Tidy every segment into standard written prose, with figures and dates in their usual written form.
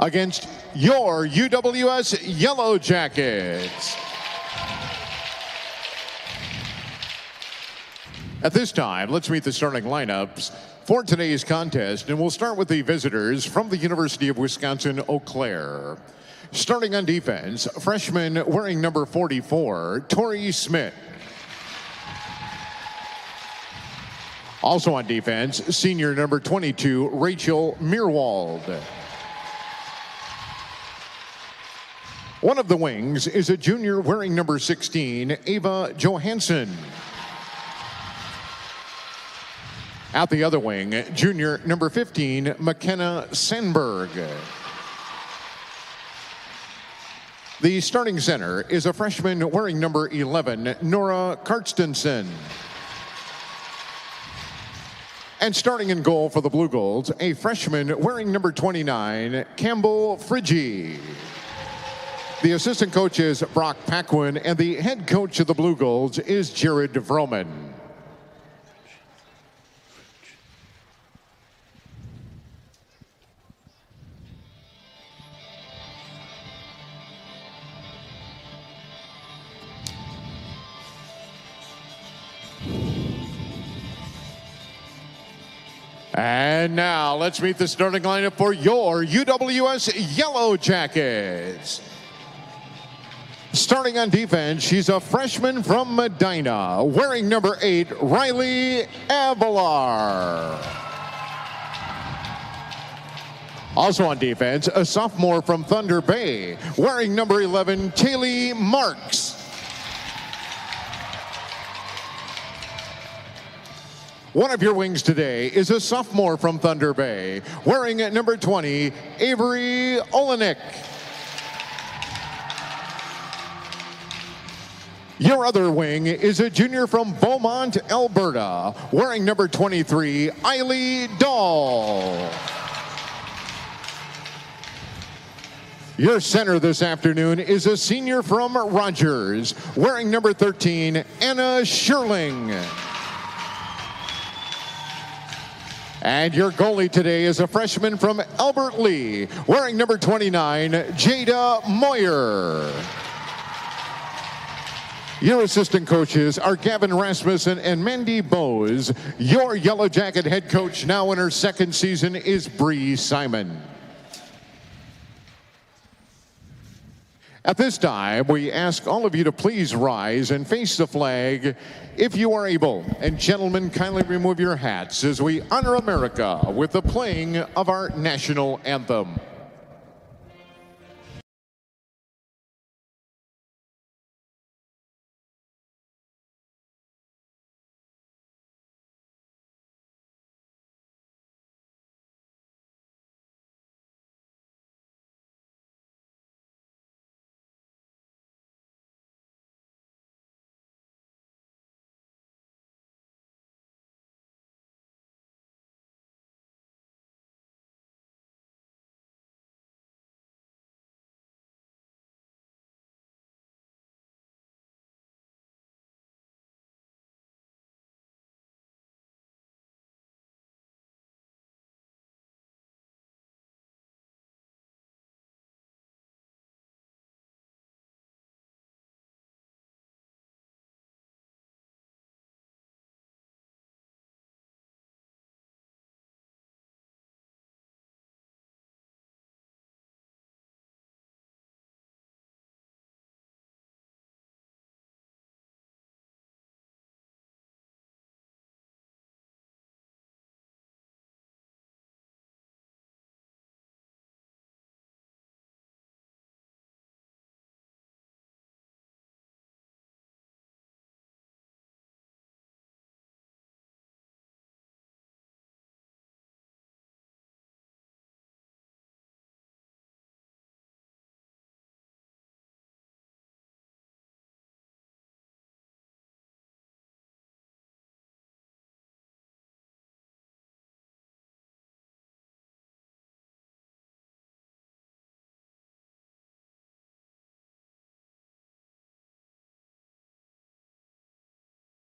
against your UWS Yellow Jackets. At this time, let's meet the starting lineups for today's contest, and we'll start with the visitors from the University of Wisconsin-Eau Claire. Starting on defense, freshman wearing number 44, Tori Smith. Also on defense, senior number 22, Rachel Meerwald. One of the wings is a junior wearing number 16, Ava Johansson. At the other wing, junior number 15, McKenna Sandberg. The starting center is a freshman wearing number 11, Nora Karstensen. And starting in goal for the Blue Golds, a freshman wearing number 29, Campbell Friggi. The assistant coach is Brock Paquin, and the head coach of the Blue Golds is Jared Vroman. And now, let's meet the starting lineup for your UWS Yellow Jackets. Starting on defense, she's a freshman from Medina, wearing number 8, Riley Avalar. Also on defense, a sophomore from Thunder Bay, wearing number 11, Taylor Marks. One of your wings today is a sophomore from Thunder Bay, wearing number 20, Avery Olenek. Your other wing is a junior from Beaumont, Alberta, wearing number 23, Eiley Dahl. Your center this afternoon is a senior from Rogers, wearing number 13, Anna Sherling. And your goalie today is a freshman from Albert Lee, wearing number 29, Jada Moyer. Your assistant coaches are Gavin Rasmussen and Mandy Bowes. Your Yellow Jacket head coach, now in her second season, is Bree Simon. At this time, we ask all of you to please rise and face the flag if you are able. And gentlemen, kindly remove your hats as we honor America with the playing of our national anthem.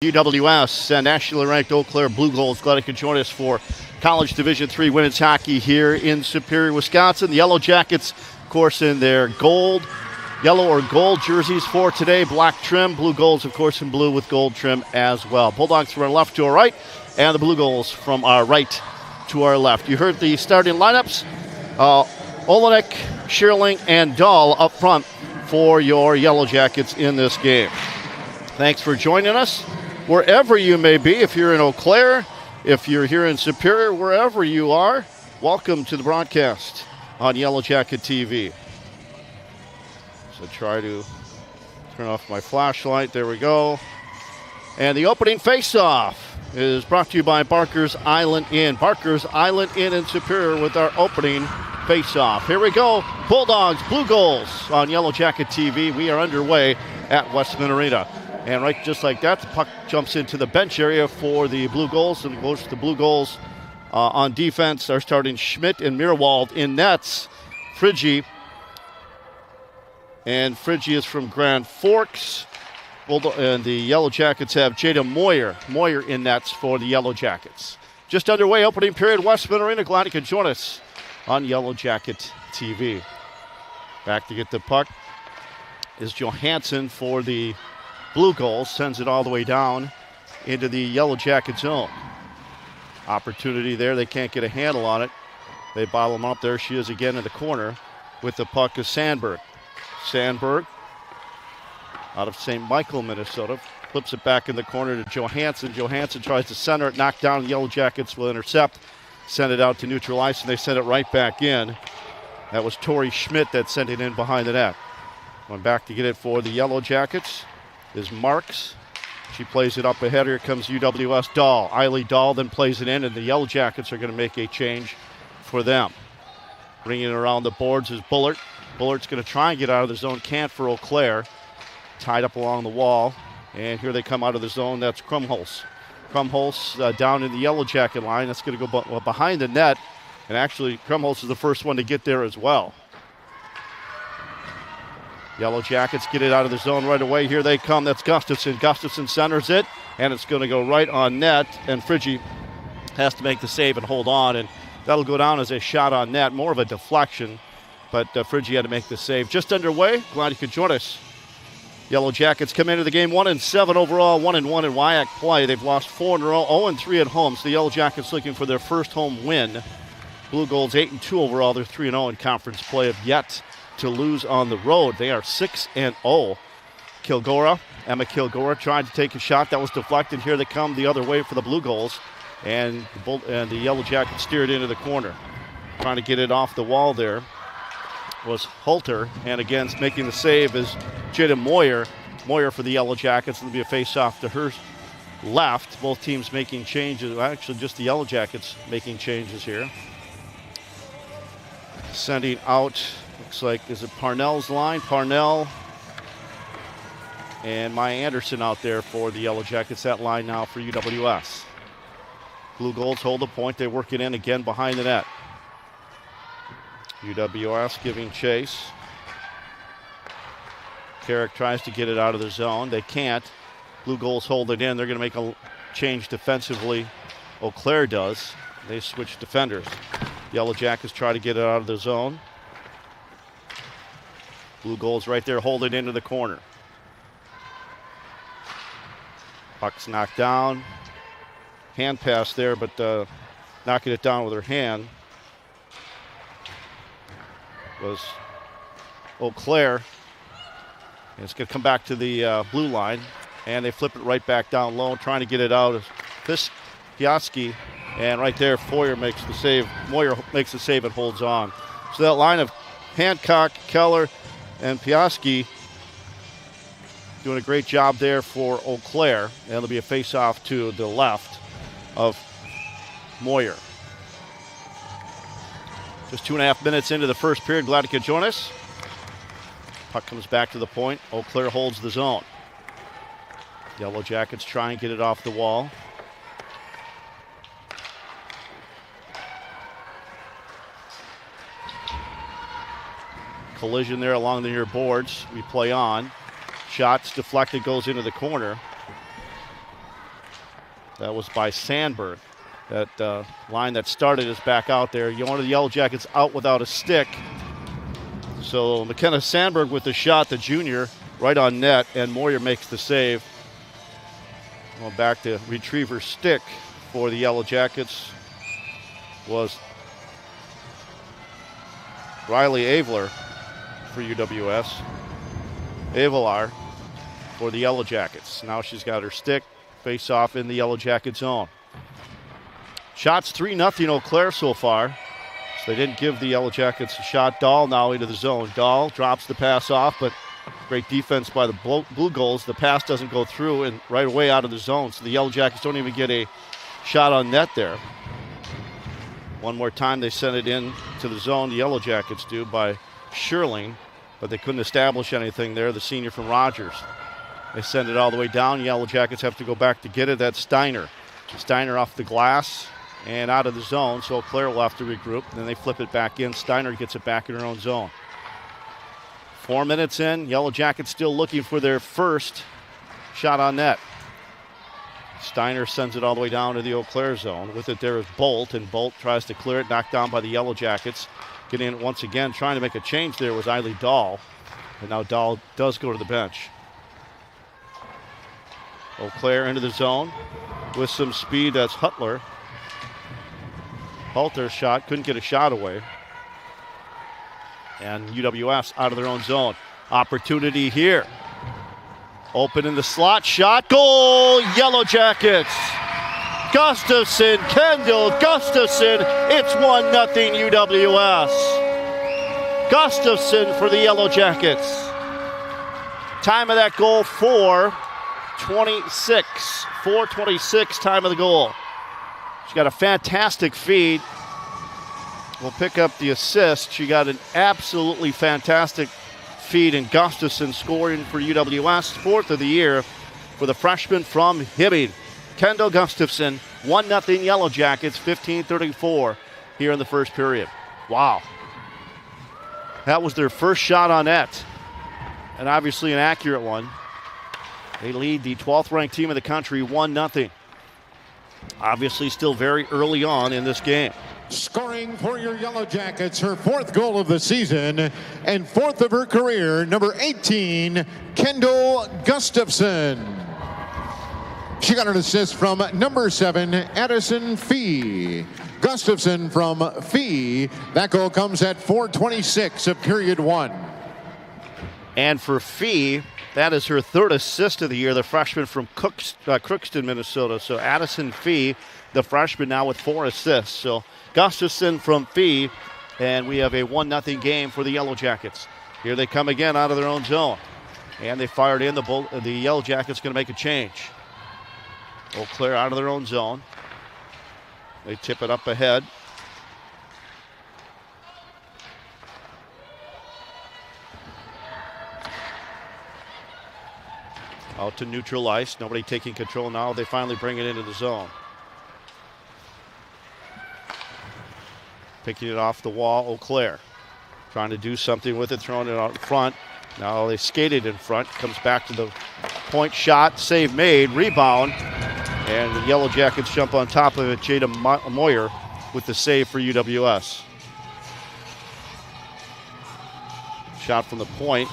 UWS and nationally ranked Eau Claire Blue Goals. Glad you could join us for College Division III women's hockey here in Superior, Wisconsin. The Yellow Jackets, of course, in their yellow or gold jerseys for today. Black trim. Blue Goals, of course, in blue with gold trim as well. Bulldogs from our left to our right, and the Blue Goals from our right to our left. You heard the starting lineups. Olenek, Shearling, and Dahl up front for your Yellow Jackets in this game. Thanks for joining us. Wherever you may be, if you're in Eau Claire, if you're here in Superior, wherever you are, welcome to the broadcast on Yellow Jacket TV. So try to turn off my flashlight. There we go. And the opening face-off is brought to you by Barker's Island Inn. Barker's Island Inn in Superior with our opening face-off. Here we go. Bulldogs, Blue Goals on Yellow Jacket TV. We are underway at Westman Arena. And right just like that, the puck jumps into the bench area for the Blue Goals, and goes to the Blue Goals on defense. Are starting Schmidt and Mirwald in nets. Frigge. And Frigge is from Grand Forks. And the Yellow Jackets have Jada Moyer. Moyer in nets for the Yellow Jackets. Just underway, opening period, Westman Arena. Glad you could join us on Yellow Jacket TV. Back to get the puck is Johansson for the Blue Goals, sends it all the way down into the Yellow Jacket zone. Opportunity there, they can't get a handle on it. They bottle him up. There she is again in the corner with the puck is Sandberg. Sandberg out of St. Michael, Minnesota, flips it back in the corner to Johansson. Johansson tries to center it, knocked down. The Yellow Jackets will intercept, send it out to neutral ice, and they send it right back in. That was Tori Schmidt that sent it in behind the net. Going back to get it for the Yellow Jackets is Marks. She plays it up ahead. Here comes UWS Dahl. Eiley Dahl then plays it in, and the Yellow Jackets are going to make a change for them. Bringing it around the boards is Bullard. Bullard's going to try and get out of the zone. Can't for Eau Claire. Tied up along the wall. And here they come out of the zone. That's Krumholz. Krumholz down in the Yellow Jacket line. That's going to go behind the net. And actually, Krumholz is the first one to get there as well. Yellow Jackets get it out of the zone right away. Here they come. That's Gustafson. Gustafson centers it, and it's going to go right on net. And Frigge has to make the save and hold on, and that'll go down as a shot on net. More of a deflection, but Frigge had to make the save. Just underway. Glad you could join us. Yellow Jackets come into the game 1-7 overall, 1-1 in WIAC play. They've lost 4 in a row, 0-3 at home. So the Yellow Jackets looking for their first home win. Blue Goals 8-2 overall. They're 3-0 in conference play, have yet to lose on the road. They are 6-0. Emma Kilgora tried to take a shot that was deflected. Here they come the other way for the Blue Goals, and the Yellow Jackets steered into the corner. Trying to get it off the wall there was Halter, and again making the save is Jada Moyer. Moyer for the Yellow Jackets. It'll be a face-off to her left. Both teams making changes. Well, actually, just the Yellow Jackets making changes here. Sending out, looks like, is it Parnell's line? Parnell and Maya Anderson out there for the Yellow Jackets. That line now for UWS. Blue Goals hold the point. They work it in again behind the net. UWS giving chase. Carrick tries to get it out of the zone. They can't. Blue Goals hold it in. They're going to make a change defensively. Eau Claire does. They switch defenders. Yellow Jackets try to get it out of the zone. Blue Goals right there, hold it into the corner. Puck's knocked down. Hand pass there, but knocking it down with her hand was Eau Claire. And it's going to come back to the blue line, and they flip it right back down low, trying to get it out. Piaski, and right there, Moyer makes the save and holds on. So that line of Hancock, Keller, and Piaski doing a great job there for Eau Claire. And it'll be a face-off to the left of Moyer. Just 2.5 minutes into the first period. Glad you could join us. Puck comes back to the point. Eau Claire holds the zone. Yellow Jackets try and get it off the wall. Collision there along the near boards. We play on. Shots deflected, goes into the corner. That was by Sandberg. That line that started is back out there. One of the Yellow Jackets out without a stick. So McKenna Sandberg with the shot, the junior, right on net, and Moyer makes the save. Well, back to retriever stick for the Yellow Jackets was Riley Avelar for UWS. Avelar for the Yellow Jackets. Now she's got her stick, face off in the Yellow Jacket zone. Shots 3-0 Eau Claire so far. So they didn't give the Yellow Jackets a shot. Dahl now into the zone. Dahl drops the pass off, but great defense by the Blue Goals. The pass doesn't go through and right away out of the zone. So the Yellow Jackets don't even get a shot on net there. One more time they sent it in to the zone. The Yellow Jackets do by Sherling, but they couldn't establish anything there. The senior from Rogers. They send it all the way down. Yellow Jackets have to go back to get it. That's Steiner. Steiner off the glass and out of the zone, so Eau Claire will have to regroup. Then they flip it back in. Steiner gets it back in her own zone. 4 minutes in, Yellow Jackets still looking for their first shot on net. Steiner sends it all the way down to the Eau Claire zone. With it there is Bolt, and Bolt tries to clear it, knocked down by the Yellow Jackets. Getting in once again, trying to make a change there was Eiley Dahl. And now Dahl does go to the bench. Eau Claire into the zone with some speed. That's Hutler. Halter's shot, couldn't get a shot away. And UWS out of their own zone. Opportunity here. Open in the slot, shot, goal, Yellow Jackets. Gustafson, Kendall Gustafson, it's 1-0 UWS. Gustafson for the Yellow Jackets. Time of that goal, 4:26. 4:26 time of the goal. She got a fantastic feed. We'll pick up the assist. She got an absolutely fantastic feed, and Gustafson scoring for UWS, 4th of the year for the freshman from Hibbing. Kendall Gustafson, 1-0 Yellow Jackets, 15:34 here in the first period. Wow. That was their first shot on net, and obviously an accurate one. They lead the 12th ranked team in the country 1-0. Obviously still very early on in this game. Scoring for your Yellow Jackets, her 4th goal of the season and 4th of her career, number 18, Kendall Gustafson. She got an assist from number 7, Addison Fee. Gustafson from Fee. That goal comes at 4:26 of period 1. And for Fee, that is her 3rd assist of the year, the freshman from Crookston, Minnesota. So Addison Fee, the freshman, now with 4 assists. So Gustafson from Fee, and we have a 1-0 game for the Yellow Jackets. Here they come again out of their own zone. And they fired in. The Yellow Jackets going to make a change. Eau Claire out of their own zone. They tip it up ahead. Out to neutral ice. Nobody taking control now. They finally bring it into the zone. Picking it off the wall, Eau Claire. Trying to do something with it, throwing it out in front. Now they skated in front. Comes back to the point shot. Save made. Rebound. And the Yellow Jackets jump on top of it. Jada Moyer with the save for UWS. Shot from the point.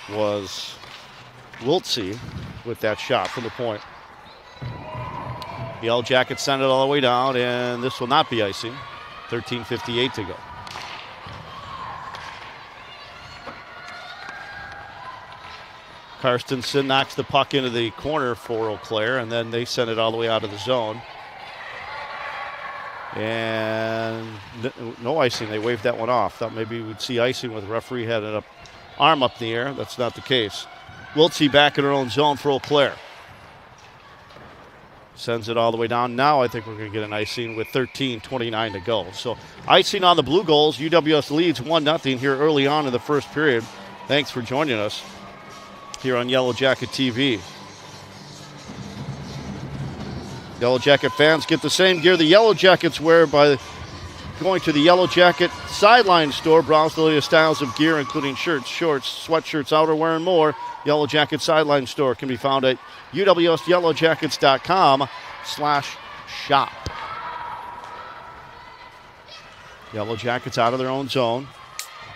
Was Wiltsey with that shot from the point. The Yellow Jackets send it all the way down, and this will not be icing. 13:58 to go. Karstensen knocks the puck into the corner for Eau Claire, and then they send it all the way out of the zone. And no icing. They waved that one off. Thought maybe we'd see icing with the referee had an arm up in the air. That's not the case. Wiltsey back in her own zone for Eau Claire. Sends it all the way down. Now I think we're going to get an icing with 13:29 to go. So icing on the Blue Goals. UWS leads 1-0 here early on in the first period. Thanks for joining us here on Yellow Jacket TV. Yellow Jacket fans get the same gear the Yellow Jackets wear by going to the Yellow Jacket sideline store. Browse the latest styles of gear, including shirts, shorts, sweatshirts, outerwear, and more. Yellow Jacket sideline store can be found at uwsyellowjackets.com/shop. Yellow Jackets out of their own zone.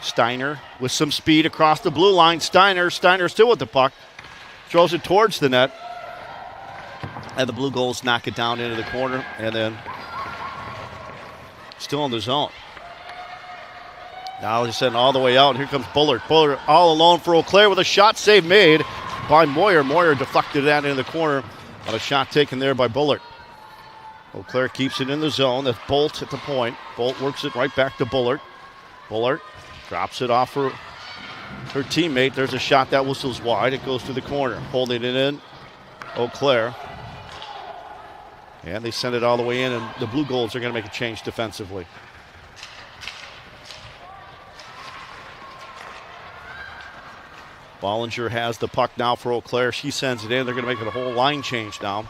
Steiner with some speed across the blue line. Steiner still with the puck. Throws it towards the net. And the Blue Goals knock it down into the corner. And then still in the zone. Now he's sending all the way out. Here comes Bullard. Bullard all alone for Eau Claire with a shot save made by Moyer. Moyer deflected that into the corner. But a shot taken there by Bullard. Eau Claire keeps it in the zone. That's Bolt at the point. Bolt works it right back to Bullard. Bullard drops it off for her teammate. There's a shot that whistles wide. It goes to the corner. Holding it in, Eau Claire. And they send it all the way in, and the Blue Goals are going to make a change defensively. Bollinger has the puck now for Eau Claire. She sends it in. They're going to make it a whole line change now.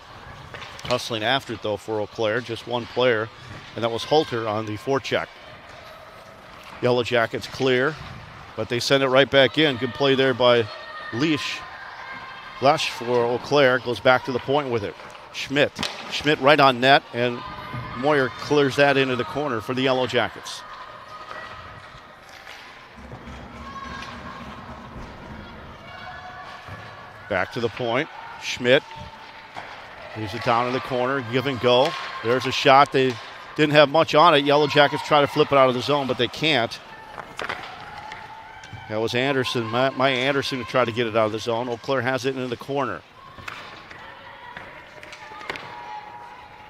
Hustling after it, though, for Eau Claire. Just one player, and that was Holter on the forecheck. Yellow Jackets clear, but they send it right back in. Good play there by Lesh for Eau Claire. Goes back to the point with it. Schmidt right on net, and Moyer clears that into the corner for the Yellow Jackets. Back to the point. Schmidt leaves it down in the corner. Give and go. There's a shot. They didn't have much on it. Yellow Jackets try to flip it out of the zone, but they can't. That was Anderson, Maya Anderson, who tried to get it out of the zone. Eau Claire has it in the corner.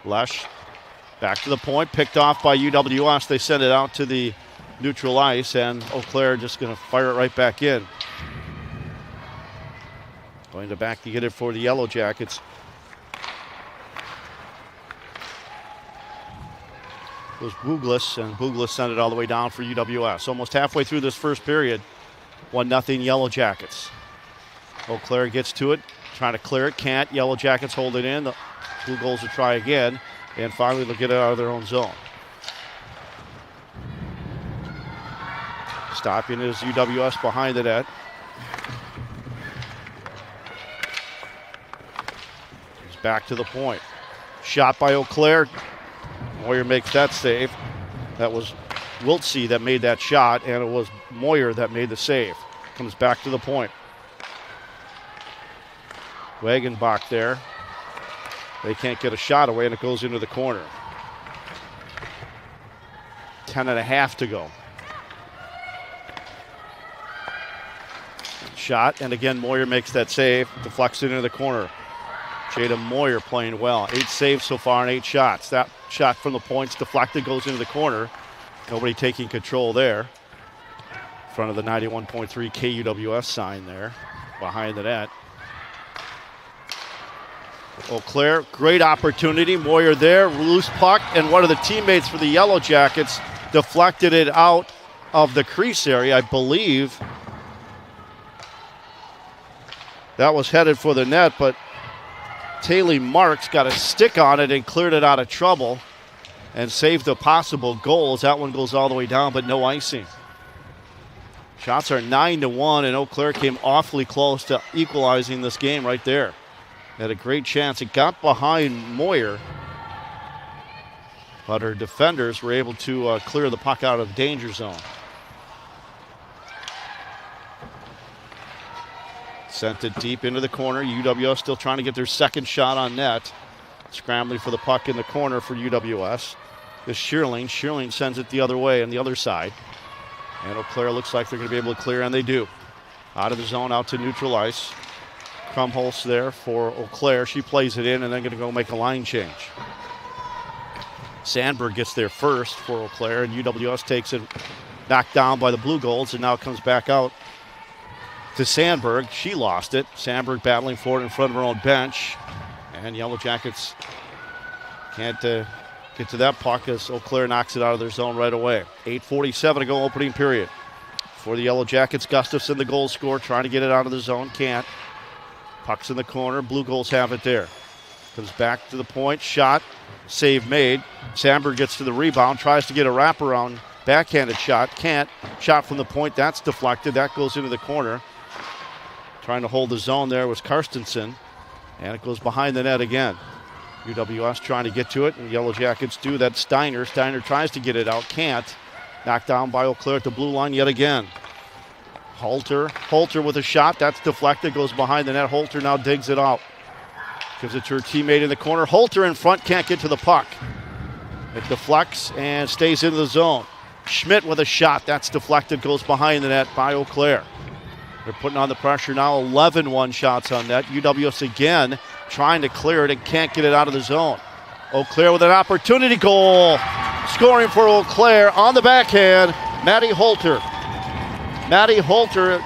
Lesh back to the point, picked off by UW-Eau. They send it out to the neutral ice, and Eau Claire just going to fire it right back in. Going to back to get it for the Yellow Jackets. It was Buglis, and Buglis sent it all the way down for UW-Eau. Almost halfway through this first period, 1-0 Yellow Jackets. Eau Claire gets to it, trying to clear it, can't. Yellow Jackets hold it in. The Blue Goals will try again, and finally they'll get it out of their own zone. Stopping is UW-Eau behind the net. He's back to the point. Shot by Eau Claire. Moyer makes that save. That was Wiltsey that made that shot, and it was Moyer that made the save. Comes back to the point. Wagenbach there. They can't get a shot away, and it goes into the corner. 10.5 to go. Shot, and again, Moyer makes that save. Deflects it into the corner. Jada Moyer playing well. 8 saves so far and 8 shots. That shot from the points deflected, goes into the corner. Nobody taking control there. In front of the 91.3 KUWS sign there behind the net. Eau Claire, great opportunity. Moyer there, loose puck, and one of the teammates for the Yellow Jackets deflected it out of the crease area. I believe that was headed for the net, but Taylor Marks got a stick on it and cleared it out of trouble and saved a possible goal as that one goes all the way down, but no icing. Shots are 9-1, and Eau Claire came awfully close to equalizing this game right there. Had a great chance. It got behind Moyer, but her defenders were able to clear the puck out of the danger zone. Sent it deep into the corner. UW-Eau still trying to get their second shot on net. Scrambling for the puck in the corner for UW-Eau. This Shearling. Shearling sends it the other way on the other side. And Eau Claire looks like they're going to be able to clear, and they do. Out of the zone, out to neutral ice. Krumholz there for Eau Claire. She plays it in and then going to go make a line change. Sandberg gets there first for Eau Claire, and UW-Eau takes it knocked down by the Blue Goals, and now it comes back out to Sandberg. She lost it. Sandberg battling for it in front of her own bench. And Yellow Jackets can't get to that puck as Eau Claire knocks it out of their zone right away. 8:47 to go opening period. For the Yellow Jackets, Gustafson, the goal scorer, trying to get it out of the zone. Can't. Puck's in the corner. Blue Goals have it there. Comes back to the point, shot, save made. Sandberg gets to the rebound, tries to get a wraparound, backhanded shot, can't. Shot from the point, that's deflected, that goes into the corner. Trying to hold the zone there was Karstensen, and it goes behind the net again. UWS trying to get to it, and Yellow Jackets do. That's Steiner. Steiner tries to get it out, can't. Knocked down by Eau Claire at the blue line yet again. Holter with a shot, that's deflected, goes behind the net. Holter now digs it out. Gives it to her teammate in the corner. Holter in front, can't get to the puck. It deflects and stays in the zone. Schmidt with a shot, that's deflected, goes behind the net by Eau Claire. They're putting on the pressure now, 11 one-shots on net. UWS again trying to clear it and can't get it out of the zone. Eau Claire with an opportunity goal. Scoring for Eau Claire on the backhand, Maddie Holter. Maddie Holter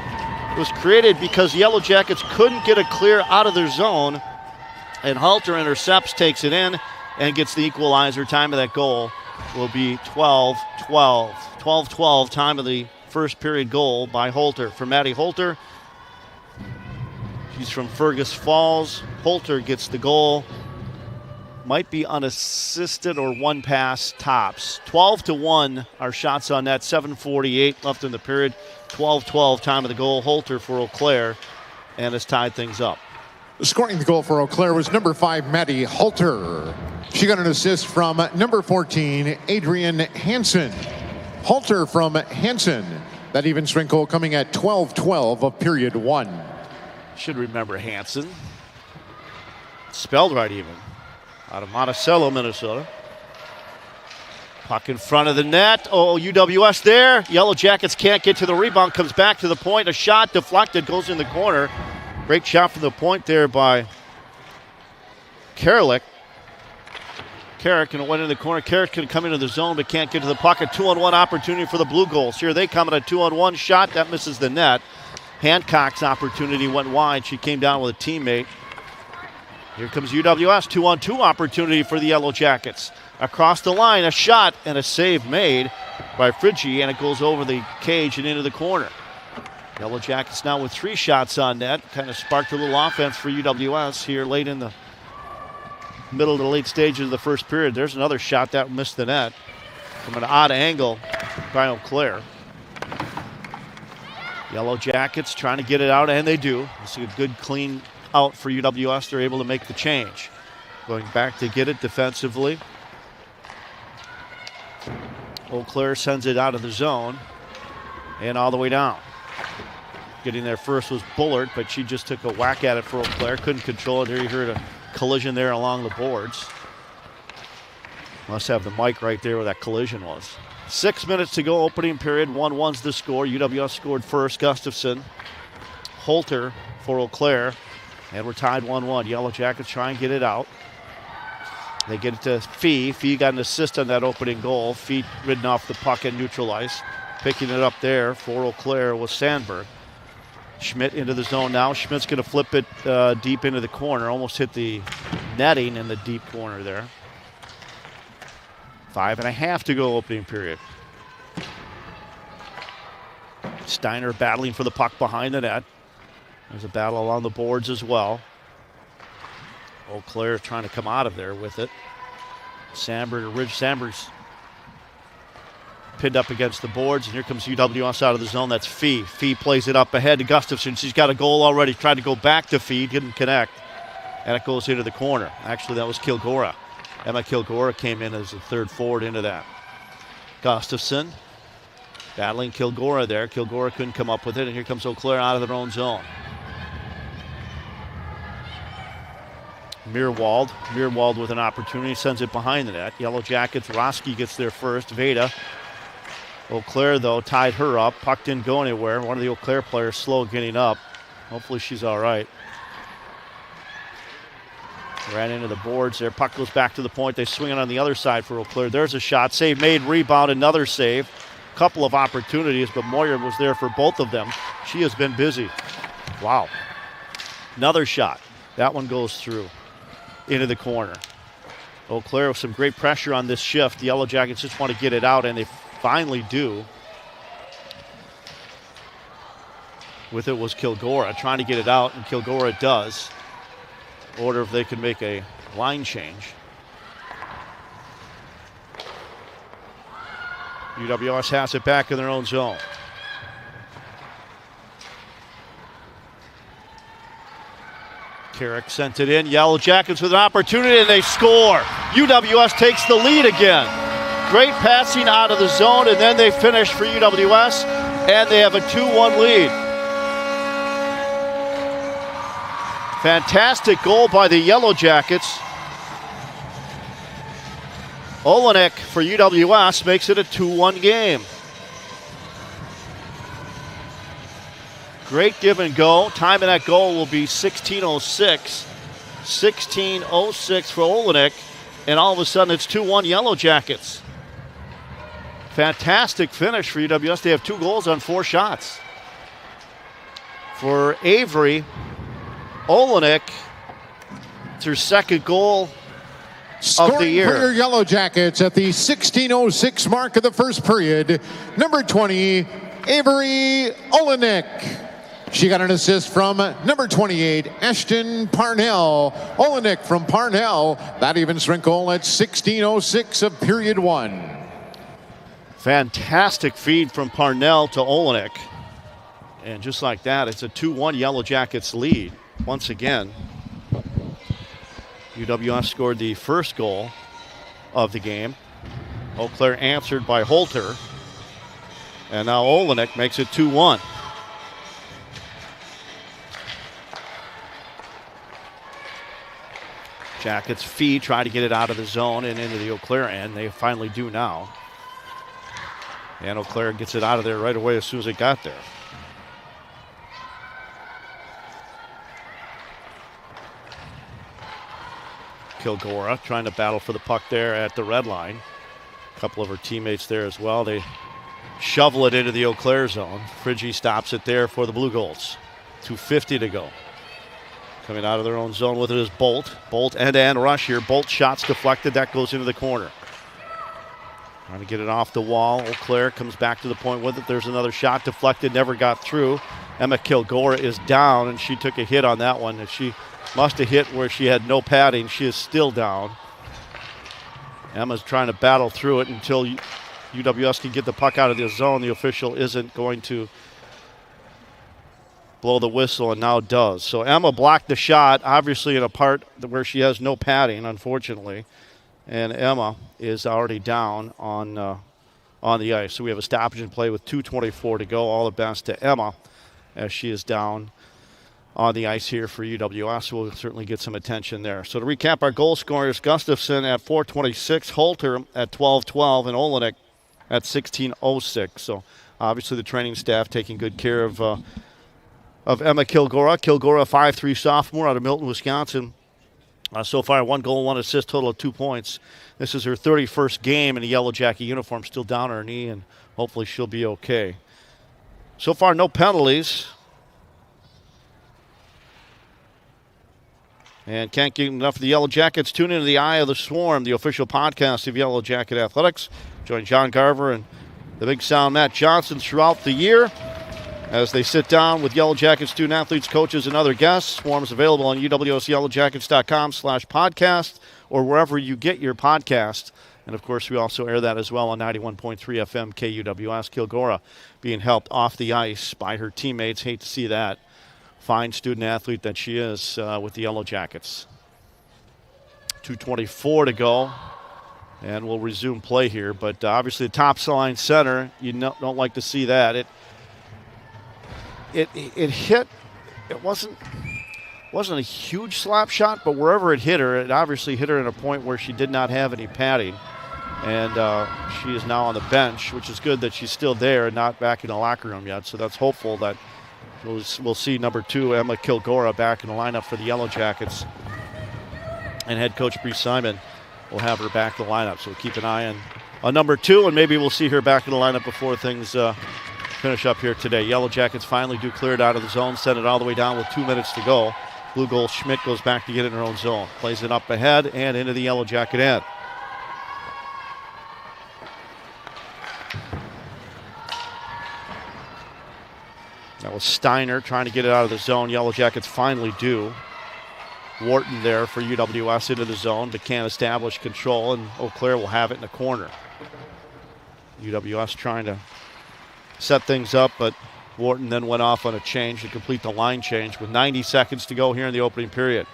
was created because the Yellow Jackets couldn't get a clear out of their zone, and Holter intercepts, takes it in, and gets the equalizer. Time of that goal will be 12-12. 12-12 time of the first period goal by Holter. For Maddie Holter, she's from Fergus Falls. Holter gets the goal. Might be unassisted or one pass tops. 12-1 our shots on net. 7:48 left in the period. 12-12 time of the goal. Holter for Eau Claire, and has tied things up. Scoring the goal for Eau Claire was number 5, Maddie Holter. She got an assist from number 14, Adrian Hansen. Holter from Hansen. That even strength goal coming at 12-12 of period 1. Should remember Hansen. Spelled right even. Out of Monticello, Minnesota. Puck in front of the net. Oh, UWS there. Yellow Jackets can't get to the rebound. Comes back to the point. A shot deflected. Goes in the corner. Great shot from the point there by Karalik. Carrick and it went in the corner. Carrick can come into the zone but can't get to the puck. A 2-on-1 opportunity for the Blue Goals. Here they come at a 2-on-1 shot. That misses the net. Hancock's opportunity went wide. She came down with a teammate. Here comes UWS. 2-on-2 opportunity for the Yellow Jackets. Across the line, a shot and a save made by Friggi, and it goes over the cage and into the corner. Yellow Jackets now with 3 shots on net. Kind of sparked a little offense for UWS here late in the middle to late stages of the first period. There's another shot that missed the net from an odd angle by Eau Claire. Yellow Jackets trying to get it out, and they do. It's a good clean out for UWS. They're able to make the change. Going back to get it defensively. Eau Claire sends it out of the zone and all the way down. Getting there first was Bullard, but she just took a whack at it for Eau Claire. Couldn't control it. Here you heard a collision there along the boards. Must have the mic right there where that collision was. 6 minutes to go, opening period. 1-1's the score. UWS scored first. Gustafson, Holter for Eau Claire, and we're tied 1-1. Yellow Jackets try and get it out. They get it to Fee. Fee got an assist on that opening goal. Fee ridden off the puck and neutralized. Picking it up there for Eau Claire was Sandberg. Schmidt into the zone now. Schmidt's going to flip it deep into the corner. Almost hit the netting in the deep corner there. 5.5 to go opening period. Steiner battling for the puck behind the net. There's a battle along the boards as well. Eau Claire trying to come out of there with it. Sandberg's pinned up against the boards, and here comes UWS out of the zone. That's Fee. Fee plays it up ahead to Gustafson. She's got a goal already. Tried to go back to Fee, didn't connect, and it goes into the corner. Actually, that was Kilgora. Emma Kilgora came in as the third forward into that. Gustafson battling Kilgora there. Kilgora couldn't come up with it, and here comes Eau Claire out of their own zone. Meerwald with an opportunity, sends it behind the net. Yellow Jackets, Roski gets there first. Veda. Eau Claire, though, tied her up. Puck didn't go anywhere. One of the Eau Claire players slow getting up. Hopefully she's all right. Ran into the boards there. Puck goes back to the point. They swing it on the other side for Eau Claire. There's a shot. Save made. Rebound. Another save. Couple of opportunities, but Moyer was there for both of them. She has been busy. Wow. Another shot. That one goes through into the corner. Eau Claire with some great pressure on this shift. The Yellow Jackets just want to get it out, and they finally do. With it was Kilgora trying to get it out, and Kilgora does. Order if they can make a line change. UWS has it back in their own zone. Carrick sent it in. Yellow Jackets with an opportunity, and they score. UWS takes the lead again. Great passing out of the zone, and then they finish for UWS, and they have a 2-1 lead. Fantastic goal by the Yellow Jackets. Olenek for UWS makes it a 2-1 game. Great give and go. Time of that goal will be 16:06. 16:06 for Olenek, and all of a sudden it's 2-1 Yellow Jackets. Fantastic finish for UWS. They have 2 goals on 4 shots. For Avery, Olenek, it's her second goal of the year. For your Yellow Jackets at the 16:06 mark of the first period, number 20, Avery Olenek. She got an assist from number 28, Ashton Parnell. Olenek from Parnell. That evens strength goal at 16:06 of period 1. Fantastic feed from Parnell to Olenek. And just like that, it's a 2-1 Yellow Jackets lead. Once again, UWS scored the first goal of the game. Eau Claire answered by Holter. And now Olenek makes it 2-1. Jackets feed, try to get it out of the zone and into the Eau Claire end. They finally do now. And Eau Claire gets it out of there right away as soon as it got there. Kilgora trying to battle for the puck there at the red line. A couple of her teammates there as well. They shovel it into the Eau Claire zone. Friggy stops it there for the Blue Golds. 2:50 to go. Coming out of their own zone with it is Bolt. Bolt end-to-end rush here. Bolt shots deflected. That goes into the corner. Trying to get it off the wall. Eau Claire comes back to the point with it. There's another shot deflected. Never got through. Emma Kilgore is down, and she took a hit on that one. And she must have hit where she had no padding. She is still down. Emma's trying to battle through it until UWS can get the puck out of the zone. The official isn't going to blow the whistle, and now does. So Emma blocked the shot, obviously in a part where she has no padding, unfortunately. And Emma is already down on the ice. So we have a stoppage in play with 2:24 to go. All the best to Emma as she is down on the ice here for UWS. We'll certainly get some attention there. So to recap, our goal scorers, Gustafson at 4:26, Holter at 12:12, and Olenek at 16:06. So obviously the training staff taking good care of Emma Kilgora. Kilgora, 5'3" sophomore out of Milton, Wisconsin. So far, 1 goal, 1 assist, total of 2 points. This is her 31st game in a Yellow Jacket uniform, still down on her knee, and hopefully she'll be okay. So far, no penalties. And can't get enough of the Yellow Jackets. Tune into the Eye of the Swarm, the official podcast of Yellow Jacket Athletics. Join John Garver and the big sound Matt Johnson throughout the year as they sit down with Yellow Jacket student athletes, coaches, and other guests. Swarm is available on uwsyellowjackets.com/podcast or wherever you get your podcast. And, of course, we also air that as well on 91.3 FM KUWS. Kilgora being helped off the ice by her teammates. Hate to see that. Fine student athlete that she is with the Yellow Jackets. 2:24 to go. And we'll resume play here. But obviously the top line center, you don't like to see that. It hit. It wasn't a huge slap shot, but wherever it hit her, it obviously hit her in a point where she did not have any padding. And she is now on the bench, which is good that she's still there and not back in the locker room yet. So that's hopeful that we'll see number 2, Emma Kilgora, back in the lineup for the Yellow Jackets. And head coach Bree Simon will have her back in the lineup. So we'll keep an eye on number 2, and maybe we'll see her back in the lineup before things finish up here today. Yellow Jackets finally do clear it out of the zone, send it all the way down with 2 minutes to go. Blue goal Schmidt goes back to get it in her own zone. Plays it up ahead and into the Yellow Jacket end. That was Steiner trying to get it out of the zone. Yellow Jackets finally do. Wharton there for UWS into the zone, but can't establish control, and Eau Claire will have it in the corner. UWS trying to set things up, but Wharton then went off on a change to complete the line change with 90 seconds to go here in the opening period.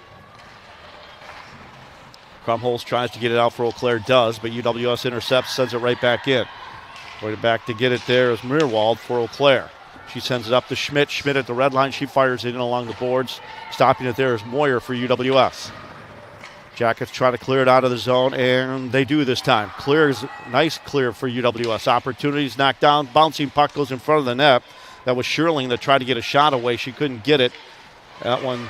Krumholz tries to get it out for Eau Claire, does, but UWS intercepts, sends it right back in. Right back to get it there is Meerwald for Eau Claire. She sends it up to Schmidt. Schmidt at the red line. She fires it in along the boards. Stopping it there is Moyer for UWS. Jackets try to clear it out of the zone, and they do this time. Clear is nice clear for UWS. Opportunities knocked down. Bouncing puck goes in front of the net. That was Sherling that tried to get a shot away. She couldn't get it. That one,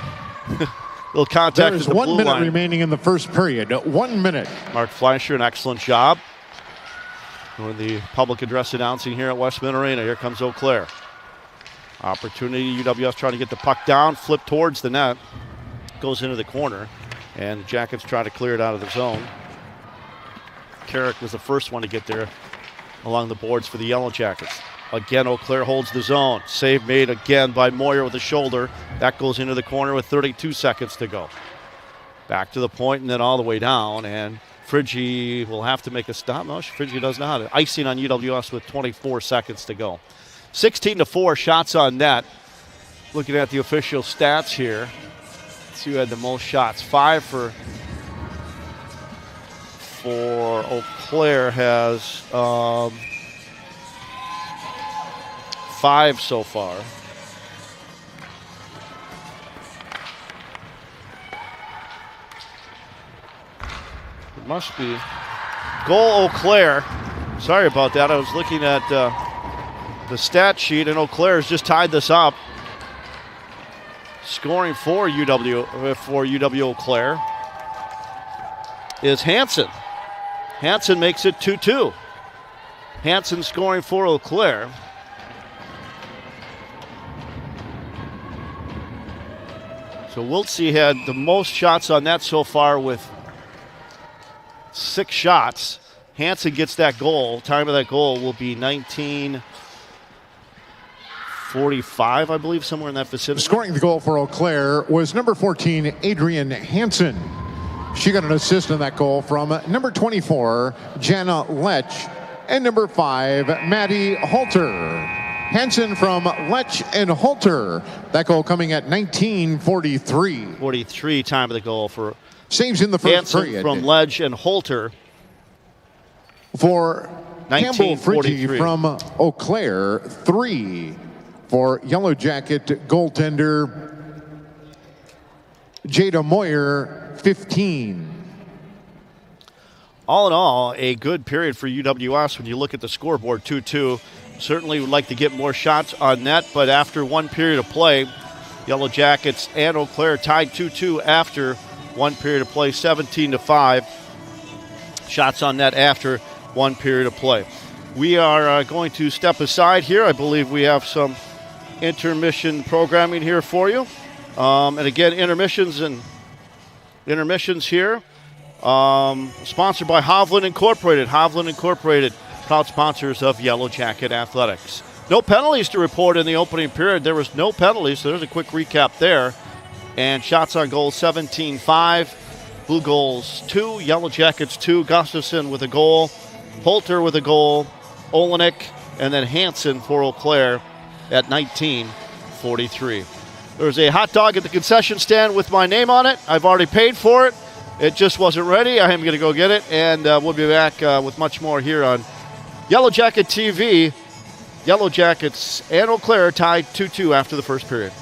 little contact. There is at the 1 blue minute line. remaining in the first period. 1 minute. Mark Fleischer, an excellent job. Doing the public address announcing here at Westman Arena. Here comes Eau Claire. Opportunity, UWS trying to get the puck down, flip towards the net, goes into the corner, and the Jackets try to clear it out of the zone. Carrick was the first one to get there along the boards for the Yellow Jackets. Again, Eau Claire holds the zone. Save made again by Moyer with the shoulder. That goes into the corner with 32 seconds to go. Back to the point and then all the way down, and Friggy will have to make a stop. No, Friggy does not. Icing on UWS with 24 seconds to go. 16-4 shots on net. Looking at the official stats here. Let's see who had the most shots. 5 for Eau Claire has 5 so far. It must be goal Eau Claire. Sorry about that. I was looking at the stat sheet, and Eau Claire has just tied this up. Scoring for UW-Eau Claire is Hansen. Hansen makes it 2-2. Hansen scoring for Eau Claire. So Wiltsey had the most shots on that so far with 6 shots. Hansen gets that goal. Time of that goal will be 19:45, I believe, somewhere in that vicinity. Scoring the goal for Eau Claire was number 14, Adrian Hansen. She got an assist on that goal from number 24, Jana Lech, and number 5, Maddie Halter. Hansen from Lech and Halter. That goal coming at 19:43. 43 time of the goal for Saves in the first Hansen period. from Lech and Halter. For Campbell Friggy 19:43. from Eau Claire, 3. For Yellow Jacket goaltender Jada Moyer, 15. All in all, a good period for UWS when you look at the scoreboard, 2-2. Certainly would like to get more shots on net, but after one period of play, Yellow Jackets and Eau Claire tied 2-2 after one period of play, 17-5. Shots on net after one period of play. We are going to step aside here. I believe we have some intermission programming here for you. And again, intermissions here. Sponsored by Hovland Incorporated. Hovland Incorporated, proud sponsors of Yellow Jacket Athletics. No penalties to report in the opening period. There was no penalties, so there's a quick recap there. And shots on goal, 17-5. Blue goals, 2. Yellow Jackets, 2. Gustafson with a goal. Holter with a goal. Olenek, and then Hansen for Eau Claire at 19:43. There's a hot dog at the concession stand with my name on it. I've already paid for it. It just wasn't ready. I am going to go get it, and we'll be back with much more here on Yellow Jacket TV. Yellow Jackets and Eau Claire tied 2-2 after the first period.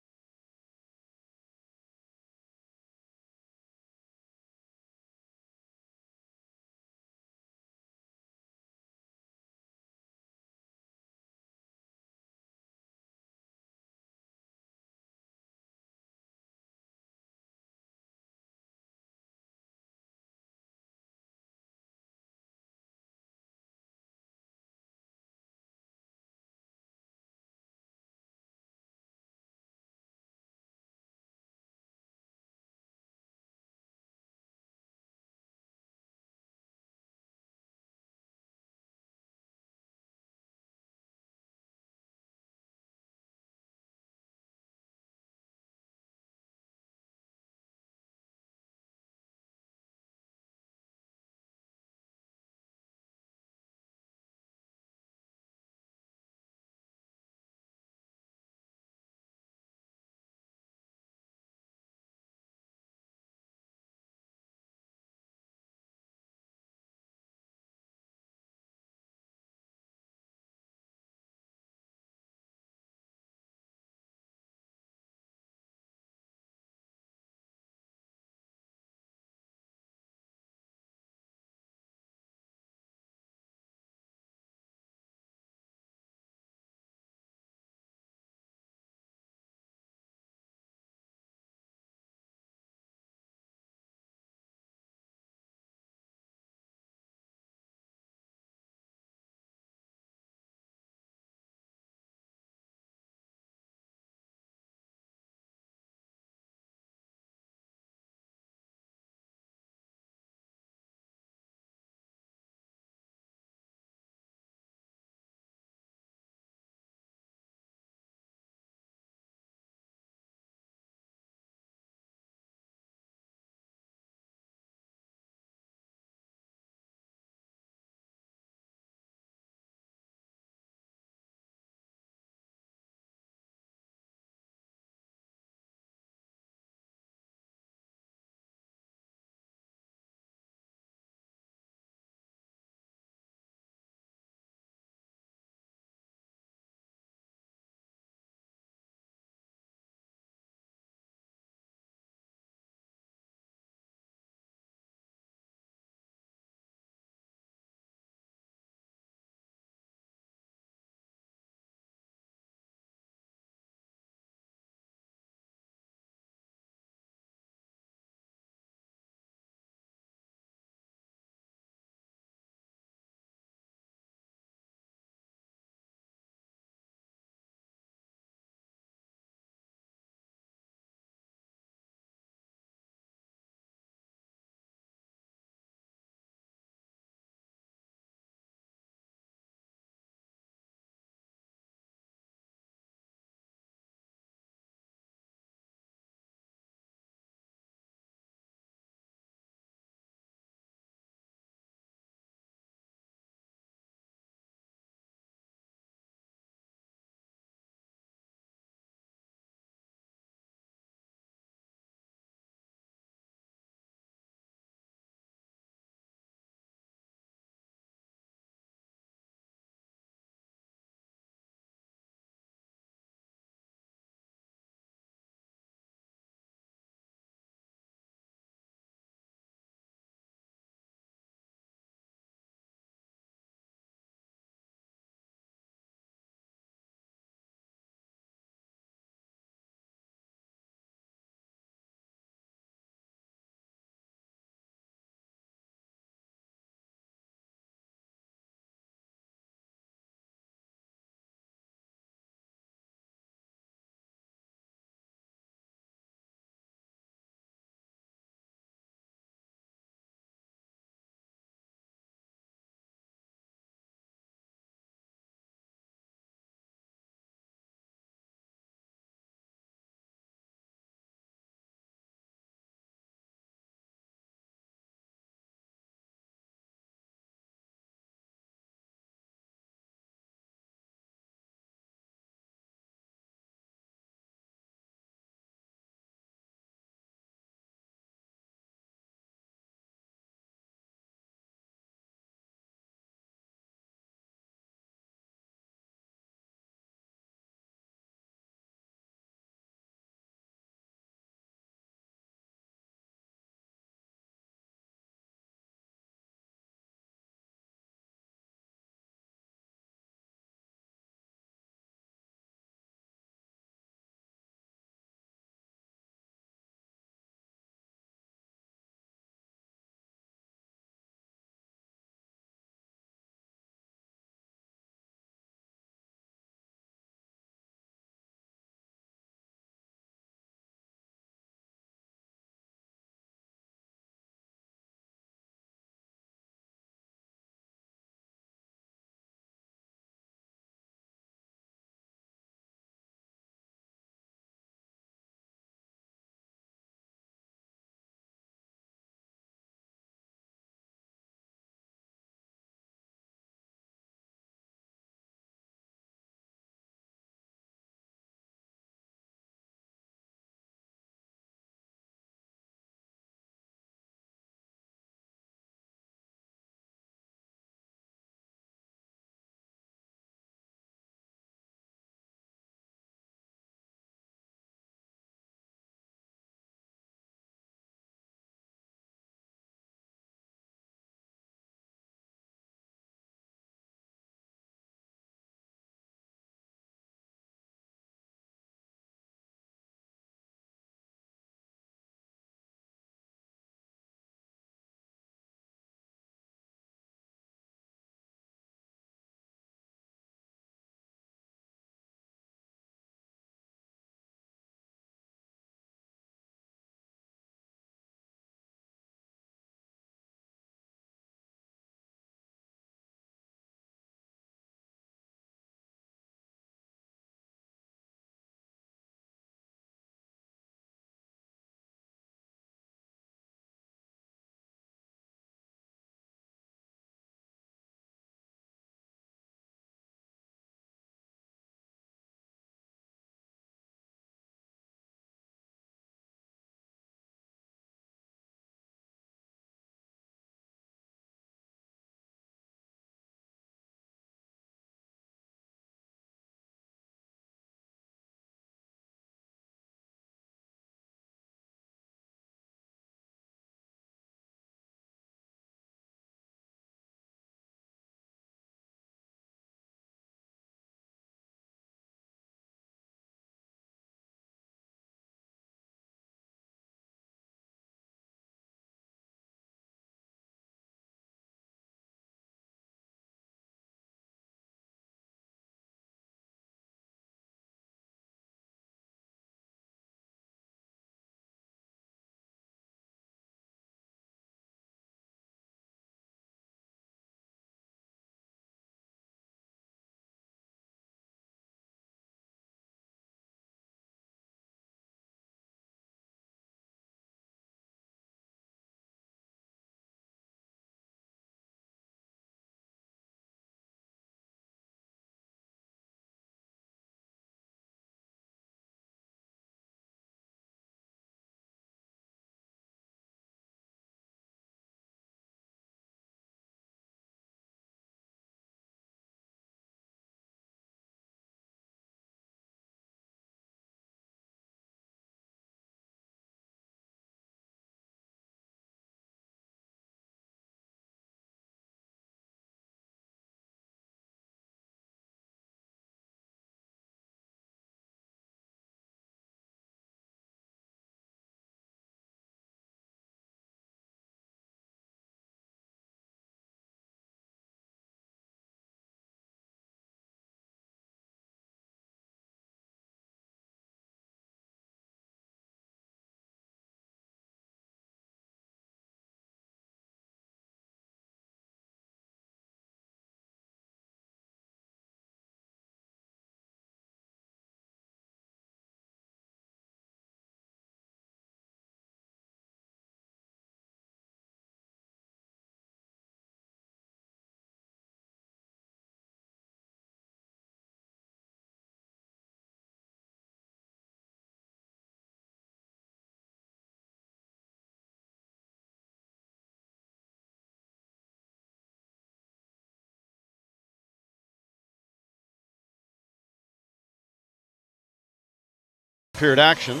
period action.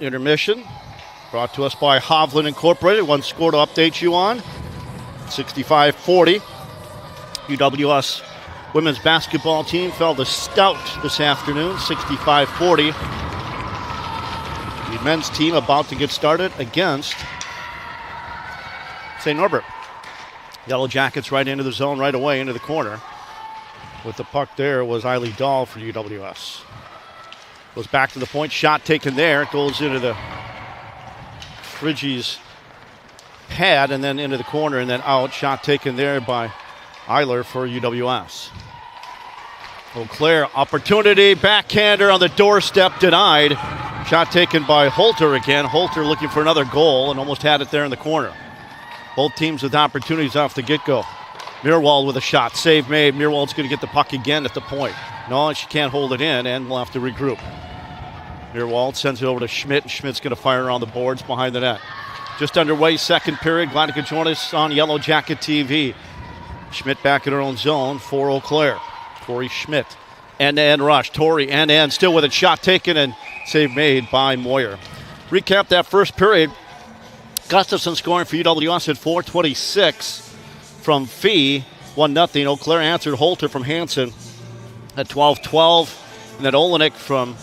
Intermission brought to us by Hovland Incorporated. One score to update you on. 65-40. UWS women's basketball team fell to Stout this afternoon, 65-40. The men's team about to get started against St. Norbert. Yellow Jackets right into the zone right away, into the corner. With the puck there was Eiley Dahl for UWS. Goes back to the point, shot taken there. Goes into the Friggy's pad and then into the corner and then out. Shot taken there by Eiler for UWS. Eau Claire, opportunity, backhander on the doorstep, denied. Shot taken by Holter again. Holter looking for another goal and almost had it there in the corner. Both teams with opportunities off the get-go. Meerwald with a shot, save made. Meerwald's going to get the puck again at the point. No, she can't hold it in, and we'll have to regroup. Meerwald sends it over to Schmidt, and Schmidt's going to fire around the boards behind the net. Just underway, second period. Glad you could join us on Yellow Jacket TV. Schmidt back in her own zone for Eau Claire. Tori Schmidt. End-to-end rush. Tori end-to-end still with it. Shot taken and save made by Moyer. Recap that first period. Gustafson scoring for UWS at 4:26 from Fee. 1-0. Eau Claire answered Holter from Hansen at 12:12. And then Olenek from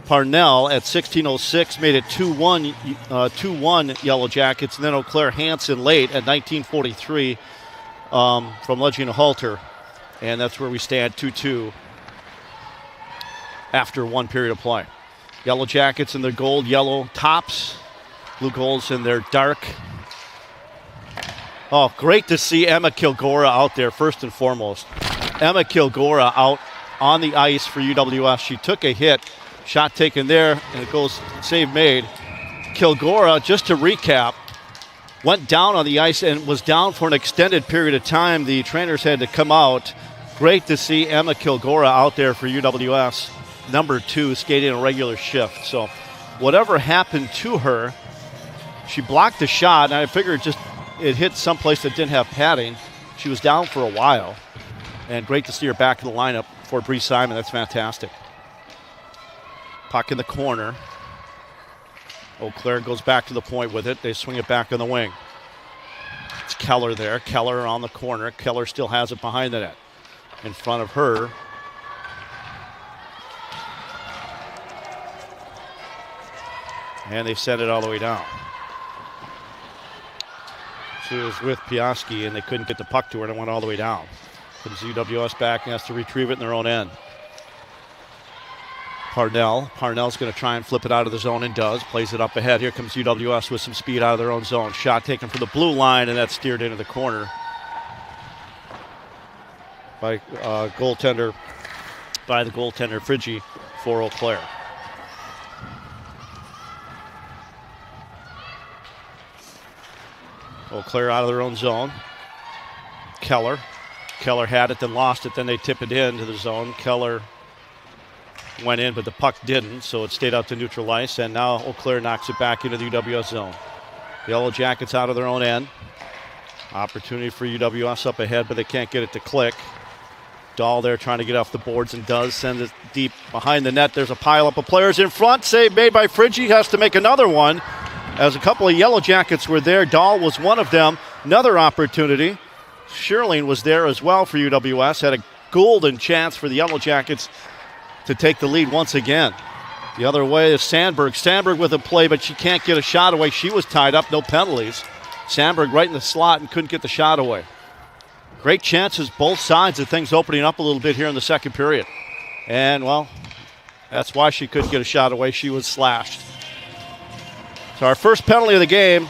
Parnell at 16:06 made it 2-1 Yellow Jackets. And then Eau Claire Hansen late at 19:43 from Legina Halter. And that's where we stand, 2-2 after one period of play. Yellow Jackets in their gold yellow tops. Blue Goals in their dark. Oh, great to see Emma Kilgora out there, first and foremost. Emma Kilgora out on the ice for UWS. She took a hit. Shot taken there, and it goes save made. Kilgora, just to recap, went down on the ice and was down for an extended period of time. The trainers had to come out. Great to see Emma Kilgora out there for UWS, number 2, skating a regular shift. So whatever happened to her, she blocked the shot, and I figured it hit someplace that didn't have padding. She was down for a while, and great to see her back in the lineup for Bree Simon. That's fantastic. Puck in the corner. Eau Claire goes back to the point with it. They swing it back on the wing. It's Keller there. Keller on the corner. Keller still has it behind the net. In front of her. And they sent it all the way down. She was with Piaski, and they couldn't get the puck to her, and it went all the way down. Comes UWS back and has to retrieve it in their own end. Parnell's going to try and flip it out of the zone and does. Plays it up ahead. Here comes UWS with some speed out of their own zone. Shot taken from the blue line, and that's steered into the corner by the goaltender Friggy for Eau Claire. Eau Claire out of their own zone. Keller had it, then lost it, then they tip it into the zone. Keller went in, but the puck didn't, so it stayed out to neutral ice, and now Eau Claire knocks it back into the UWS zone. The Yellow Jackets out of their own end. Opportunity for UWS up ahead, but they can't get it to click. Dahl there trying to get off the boards and does send it deep behind the net. There's a pileup of players in front. Save made by Friggy. Has to make another one, as a couple of Yellow Jackets were there. Dahl was one of them. Another opportunity. Sherling was there as well for UWS. Had a golden chance for the Yellow Jackets to take the lead once again. The other way is Sandberg. Sandberg with a play, but she can't get a shot away. She was tied up, no penalties. Sandberg right in the slot and couldn't get the shot away. Great chances, both sides of things opening up a little bit here in the second period. And, well, that's why she couldn't get a shot away. She was slashed. So our first penalty of the game,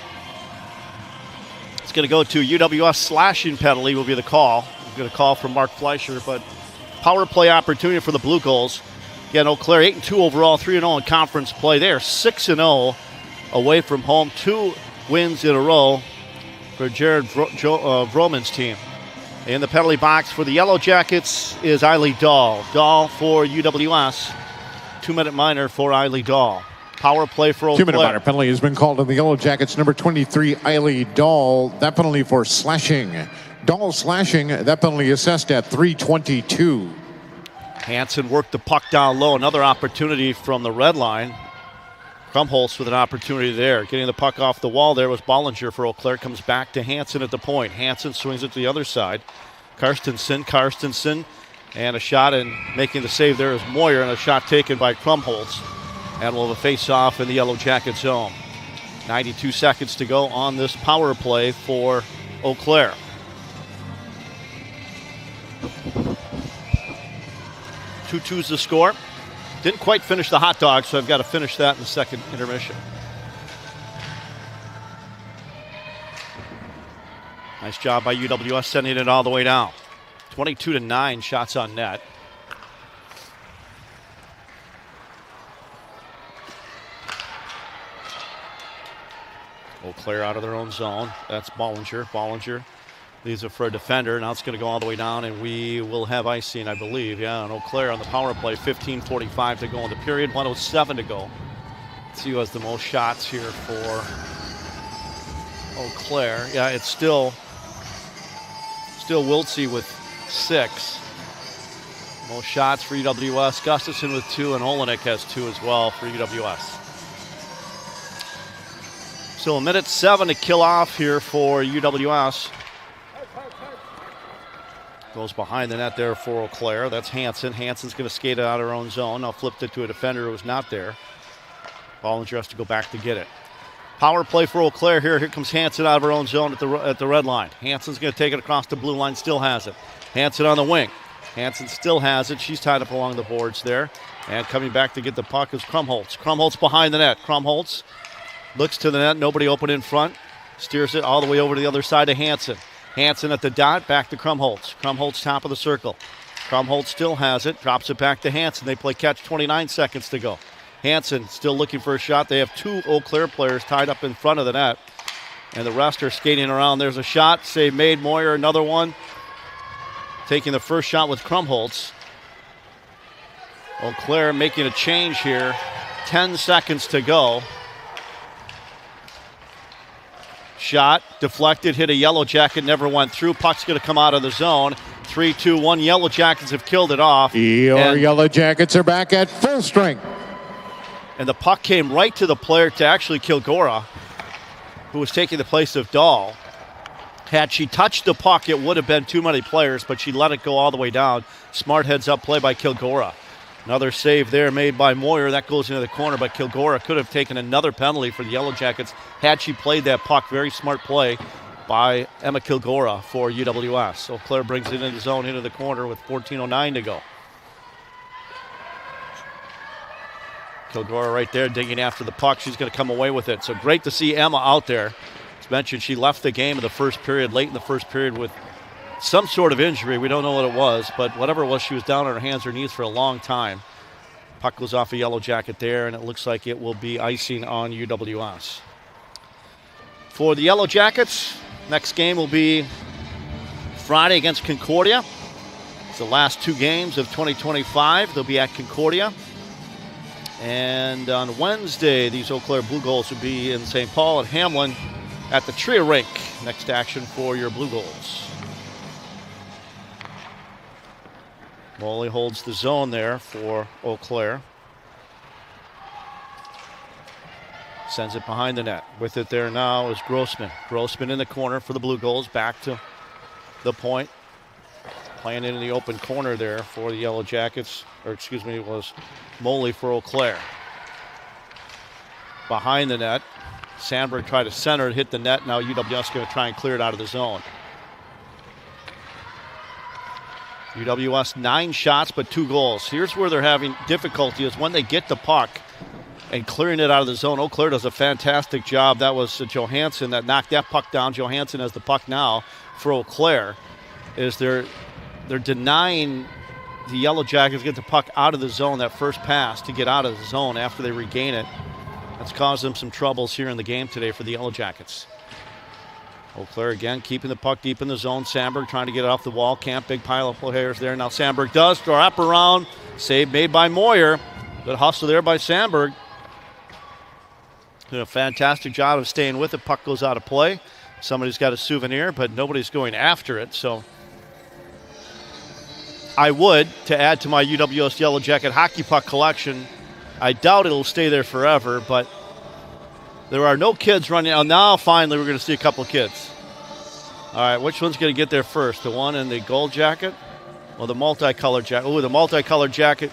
it's going to go to UWS. Slashing penalty will be the call. We're going to call from Mark Fleischer, but power play opportunity for the Blue Goals. Again, Eau Claire 8-2 overall, 3-0 in conference play. They are 6-0 away from home. 2 wins in a row for Jared Vroman's team. In the penalty box for the Yellow Jackets is Eiley Dahl. Dahl for UWS. 2-minute minor for Eiley Dahl. Power play for Eau Claire. 2-minute minor penalty has been called on the Yellow Jackets. Number 23, Eiley Dahl. That penalty for slashing. Dahl slashing, that penalty assessed at 3:22. Hansen worked the puck down low. Another opportunity from the red line. Krumholtz with an opportunity there. Getting the puck off the wall there was Bollinger for Eau Claire. Comes back to Hansen at the point. Hansen swings it to the other side. Karstensen, and a shot, and making the save there is Moyer, and a shot taken by Krumholtz. And we'll have a face-off in the Yellow Jacket zone. 92 seconds to go on this power play for Eau Claire. Two-two's the score. Didn't quite finish the hot dog, so I've got to finish that in the second intermission. Nice job by UWS sending it all the way down. 22-9 shots on net. Eau Claire out of their own zone. That's Bollinger. Bollinger leaves it for a defender. Now it's going to go all the way down, and we will have icing, I believe. Yeah, and Eau Claire on the power play. 15:45 to go in the period. 1:07 to go. Let's see who has the most shots here for Eau Claire. Yeah, it's still Wiltsey with 6. Most shots for UWS. Gustafson with 2, and Olenek has 2 as well for UWS. So 1:07 to kill off here for UWS. Goes behind the net there for Eau Claire. That's Hansen. Hansen's going to skate it out of her own zone. Now flipped it to a defender who was not there. Bollinger has to go back to get it. Power play for Eau Claire here. Here comes Hansen out of her own zone at the red line. Hansen's going to take it across the blue line. Still has it. Hansen on the wing. Hansen still has it. She's tied up along the boards there. And coming back to get the puck is Krumholtz. Krumholtz behind the net. Krumholtz looks to the net. Nobody open in front. Steers it all the way over to the other side to Hansen. Hansen at the dot, back to Krumholtz. Krumholtz top of the circle. Krumholtz still has it, drops it back to Hansen. They play catch, 29 seconds to go. Hansen still looking for a shot. They have 2 Eau Claire players tied up in front of the net, and the rest are skating around. There's a shot, save made. Moyer, another one. Taking the first shot with Krumholtz. Eau Claire making a change here. 10 seconds to go. Shot, deflected, hit a Yellow Jacket, never went through. Puck's going to come out of the zone. 3-2-1. Yellow Jackets have killed it off. Your Yellow Jackets are back at full strength. And the puck came right to the player, to actually Kilgora, who was taking the place of Dahl. Had she touched the puck, it would have been too many players, but she let it go all the way down. Smart heads-up play by Kilgora. Another save there made by Moyer. That goes into the corner, but Kilgora could have taken another penalty for the Yellow Jackets had she played that puck. Very smart play by Emma Kilgora for UWS. So Claire brings it into the zone, into the corner with 14:09 to go. Kilgora right there digging after the puck. She's going to come away with it. So great to see Emma out there. As mentioned, she left the game in the first period, late in the first period, with some sort of injury. We don't know what it was, but whatever it was, she was down on her hands or knees for a long time. Puck goes off a Yellow Jacket there, and it looks like it will be icing on UWS. For the Yellow Jackets, next game will be Friday against Concordia. It's the last 2 games of 2025. They'll be at Concordia. And on Wednesday, these Eau Claire Blue Goals will be in St. Paul at Hamlin at the Tria Rink. Next action for your Blue Goals. Molly holds the zone there for Eau Claire. Sends it behind the net. With it there now is Grossman. Grossman in the corner for the Blue Goals. Back to the point. Playing it in the open corner there for the Yellow Jackets. Or excuse me, it was Molly for Eau Claire. Behind the net. Sandberg tried to center it, hit the net. Now UWS going to try and clear it out of the zone. UWS 9 shots, but 2 goals. Here's where they're having difficulty is when they get the puck and clearing it out of the zone. Eau Claire does a fantastic job. That was Johansson that knocked that puck down. Johansson has the puck now for Eau Claire. Is they're denying the Yellow Jackets get the puck out of the zone, that first pass to get out of the zone after they regain it. That's caused them some troubles here in the game today for the Yellow Jackets. Eau Claire again keeping the puck deep in the zone. Sandberg trying to get it off the wall. Camp, big pile of players there. Now Sandberg does wrap around. Save made by Moyer. Good hustle there by Sandberg. Did a fantastic job of staying with it. Puck goes out of play. Somebody's got a souvenir, but nobody's going after it. So I would, to add to my UW-Eau Yellow Jacket hockey puck collection, I doubt it'll stay there forever, but there are no kids running. Oh, now finally we're going to see a couple kids. All right, which one's going to get there first? The one in the gold jacket or the multicolored jacket? Oh, the multicolored jacket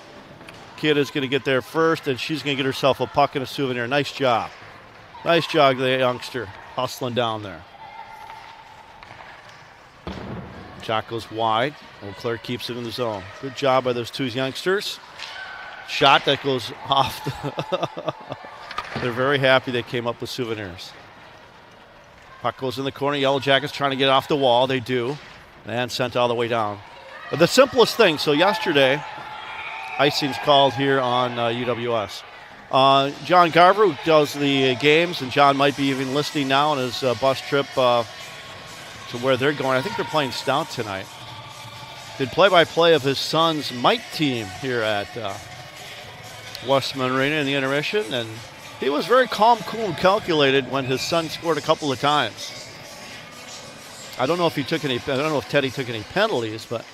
kid is going to get there first, and she's going to get herself a puck and a souvenir. Nice job. Nice job, the youngster, hustling down there. Shot goes wide. Eau Claire keeps it in the zone. Good job by those two youngsters. Shot that goes off. They're very happy they came up with souvenirs. Puck goes in the corner. Yellow Jackets trying to get off the wall. They do. And sent all the way down. But the simplest thing, so yesterday, icing's called here on UWS. John Garver, who does the games, and John might be even listening now on his bus trip to where they're going. I think they're playing Stout tonight. Did play-by-play of his son's Mike team here at Westman Arena in the intermission, and he was very calm, cool, and calculated when his son scored a couple of times. I don't know if Teddy took any penalties, but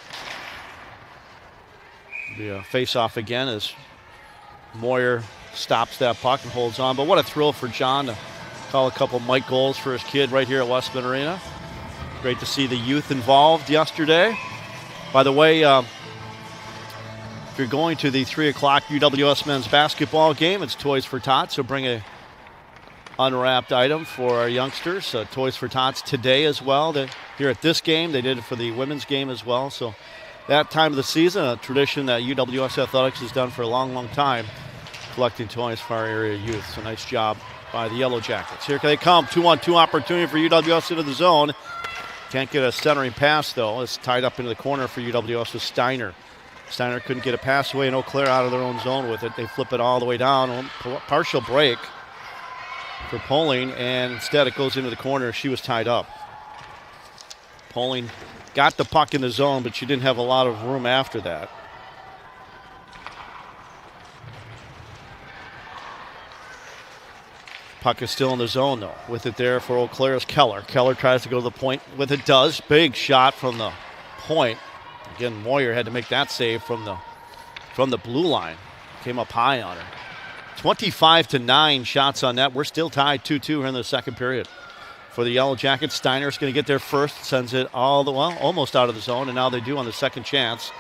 the face-off again as Moyer stops that puck and holds on. But what a thrill for John to call a couple Mike goals for his kid right here at Westman Arena. Great to see the youth involved yesterday. By the way, if you're going to the 3 o'clock UWS men's basketball game, it's Toys for Tots, so bring a unwrapped item for our youngsters. Toys for Tots today as well. Here at this game, they did it for the women's game as well. So that time of the season, a tradition that UWS Athletics has done for a long, long time, collecting toys for our area youth. So nice job by the Yellow Jackets. Here they come, 2-on-2 opportunity for UWS into the zone. Can't get a centering pass, though. It's tied up into the corner for UWS with Steiner. Steiner couldn't get a pass away, and Eau Claire out of their own zone with it. They flip it all the way down. Partial break for Poling, and instead it goes into the corner. She was tied up. Poling got the puck in the zone, but she didn't have a lot of room after that. Puck is still in the zone, though. With it there for Eau Claire is Keller. Keller tries to go to the point with it. Does. Big shot from the point. Again, Moyer had to make that save from the blue line. Came up high on her. 25-9 shots on net. We're still tied 2-2 here in the second period. For the Yellow Jackets, Steiner's going to get there first. Sends it almost out of the zone, and now they do on the second chance.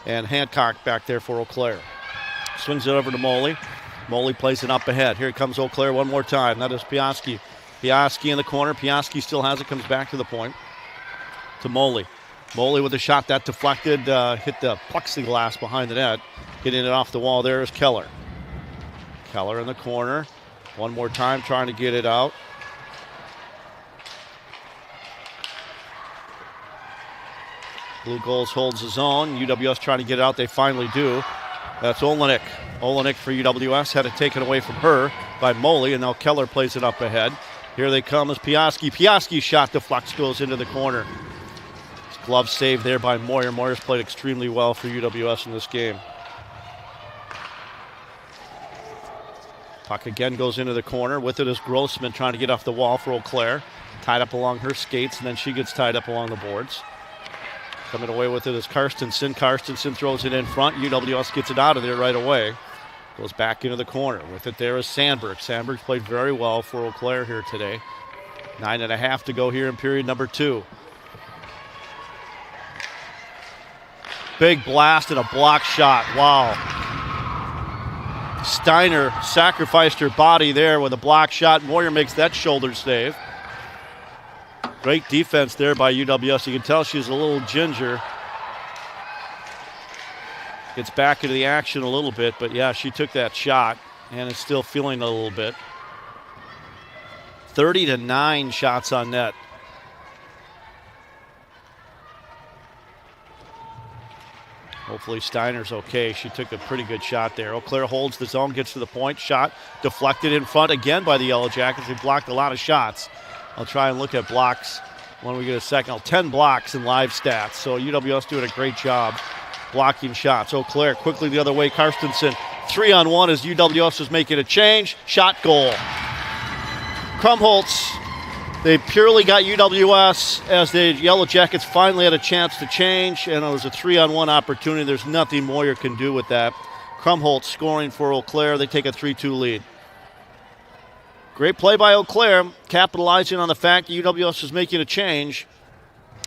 And Hancock back there for Eau Claire. Swings it over to Moley. Moley plays it up ahead. Here comes Eau Claire one more time. That is Piaski. Piaski in the corner. Piaski still has it. Comes back to the point. To Moley. Moley with a shot that deflected. Hit the plexiglass behind the net. Getting it off the wall there is Keller. Keller in the corner. One more time trying to get it out. Blue Goals holds the zone. UWS trying to get it out. They finally do. That's Olenek. Olenek for UWS had it taken away from her by Moley, and now Keller plays it up ahead. Here they come as Piaski. Piaski's shot deflects, goes into the corner. Glove save there by Moyer. Moyer's played extremely well for UWS in this game. Puck again goes into the corner. With it is Grossman trying to get off the wall for Eau Claire. Tied up along her skates, and then she gets tied up along the boards. Coming away with it is Karstensen. Karstensen throws it in front. UWS gets it out of there right away. Goes back into the corner. With it there is Sandberg. Sandberg's played very well for Eau Claire here today. 9.5 to go here in period number 2. Big blast and a block shot. Wow. Steiner sacrificed her body there with a block shot. Moyer makes that shoulder save. Great defense there by UWS. You can tell she's a little ginger. Gets back into the action a little bit, but yeah, she took that shot and is still feeling a little bit. 30-9 shots on net. Hopefully Steiner's okay. She took a pretty good shot there. Eau Claire holds the zone, gets to the point. Shot deflected in front again by the Yellow Jackets. They blocked a lot of shots. I'll try and look at blocks when we get a second. 10 blocks in live stats. So UWS doing a great job blocking shots. Eau Claire quickly the other way. Karstensen 3-on-1 as UWS is making a change. Shot goal. Krumholtz They purely got UWS as the Yellow Jackets finally had a chance to change, and it was a 3-on-1 opportunity. There's nothing Moyer can do with that. Krumholtz scoring for Eau Claire. They take a 3-2 lead. Great play by Eau Claire, capitalizing on the fact that UWS is making a change.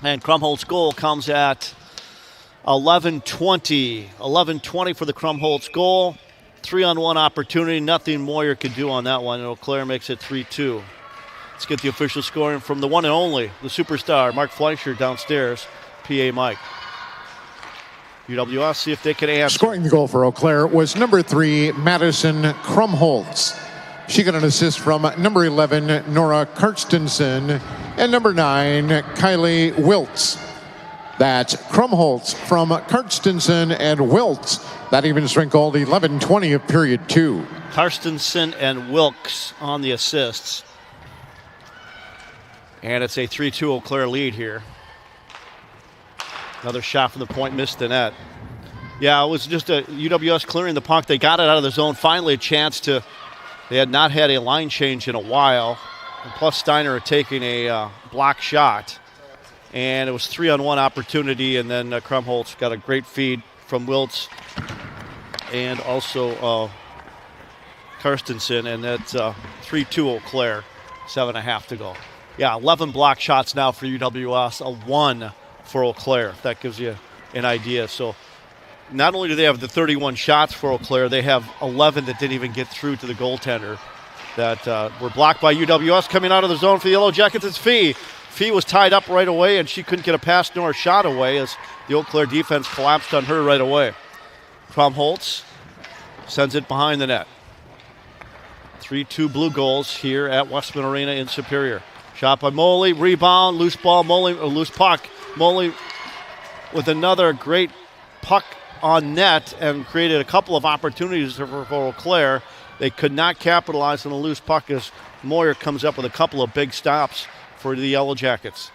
And Krumholtz' goal comes at 11:20. 11:20 for the Krumholtz goal. 3-on-1 opportunity. Nothing Moyer could do on that one. And Eau Claire makes it 3-2. Let's get the official scoring from the one and only, the superstar, Mark Fleischer downstairs, PA Mike. UWS, see if they can answer. Scoring the goal for Eau Claire was number 3, Madison Krumholtz. She got an assist from number 11, Nora Karstensen, and number 9, Kylie Wiltz. That's Krumholtz from Karstensen and Wiltz. That even strength goal, 11:20 of period 2. Karstensen and Wilkes on the assists. And it's a 3-2 Eau Claire lead here. Another shot from the point, missed the net. Yeah, it was just a UWS clearing the puck. They got it out of the zone. Finally a chance to, they had not had a line change in a while. And plus Steiner had taken a block shot. And it was 3-on-1 opportunity. And then Krumholtz got a great feed from Wiltz and also Karstensen. And that's 3-2 Eau Claire, 7.5 to go. Yeah, 11 block shots now for UWS, a 1 for Eau Claire. That gives you an idea. So not only do they have the 31 shots for Eau Claire, they have 11 that didn't even get through to the goaltender that were blocked by UWS. Coming out of the zone for the Yellow Jackets, it's Fee. Fee was tied up right away, and she couldn't get a pass nor a shot away as the Eau Claire defense collapsed on her right away. Krumholtz sends it behind the net. 3-2 Blue Goals here at Westman Arena in Superior. Shot by Moley, rebound, loose ball, Moley, or loose puck. Moley with another great puck on net and created a couple of opportunities for Eau Claire. They could not capitalize on the loose puck as Moyer comes up with a couple of big stops for the Yellow Jackets.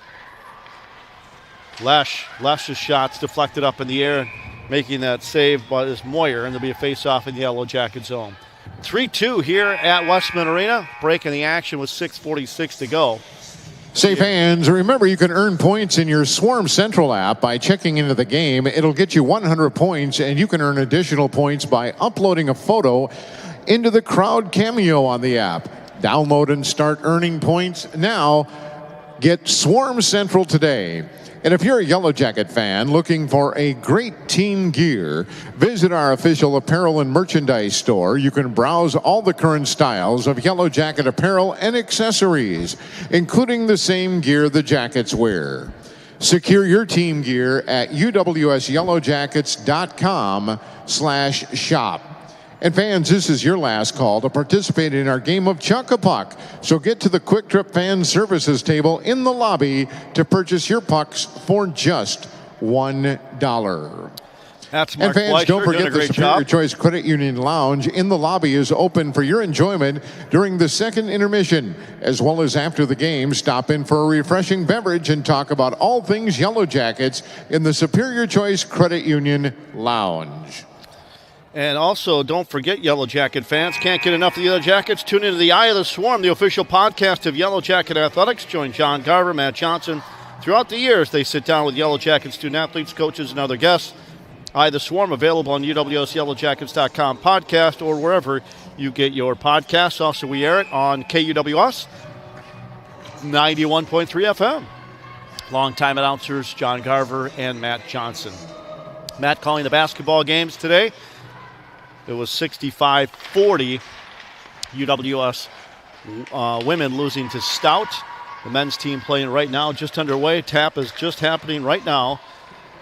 Lesh's shots deflected up in the air, making that save by is Moyer, and there'll be a face-off in the Yellow Jacket zone. 3-2 here at Westman Arena. Breaking the action with 6:46 to go. Safe hands. Remember, you can earn points in your Swarm Central app by checking into the game. It'll get you 100 points, and you can earn additional points by uploading a photo into the Crowd Cameo on the app. Download and start earning points now. Get Swarm Central today. And if you're a Yellow Jacket fan looking for a great team gear, visit our official apparel and merchandise store. You can browse all the current styles of Yellow Jacket apparel and accessories, including the same gear the Jackets wear. Secure your team gear at uwsyellowjackets.com/shop. And fans, this is your last call to participate in our game of Chuck-a-Puck. So get to the Quick Trip Fan Services table in the lobby to purchase your pucks for just $1. That's Mark and fans, Fleischer don't forget the Superior Choice Credit Union Lounge in the lobby is open for your enjoyment during the second intermission. As well as after the game, stop in for a refreshing beverage and talk about all things Yellow Jackets in the Superior Choice Credit Union Lounge. And also, don't forget, Yellow Jacket fans, can't get enough of the Yellow Jackets. Tune into the Eye of the Swarm, the official podcast of Yellow Jacket Athletics. Join John Garver, Matt Johnson. Throughout the years, they sit down with Yellow Jacket student-athletes, coaches, and other guests. Eye of the Swarm, available on UWSYellowJackets.com podcast or wherever you get your podcasts. Also, we air it on KUWS 91.3 FM. Longtime announcers John Garver and Matt Johnson. Matt calling the basketball games today. It was 65-40. UWS women losing to Stout. The men's team playing right now, just underway. Tap is just happening right now,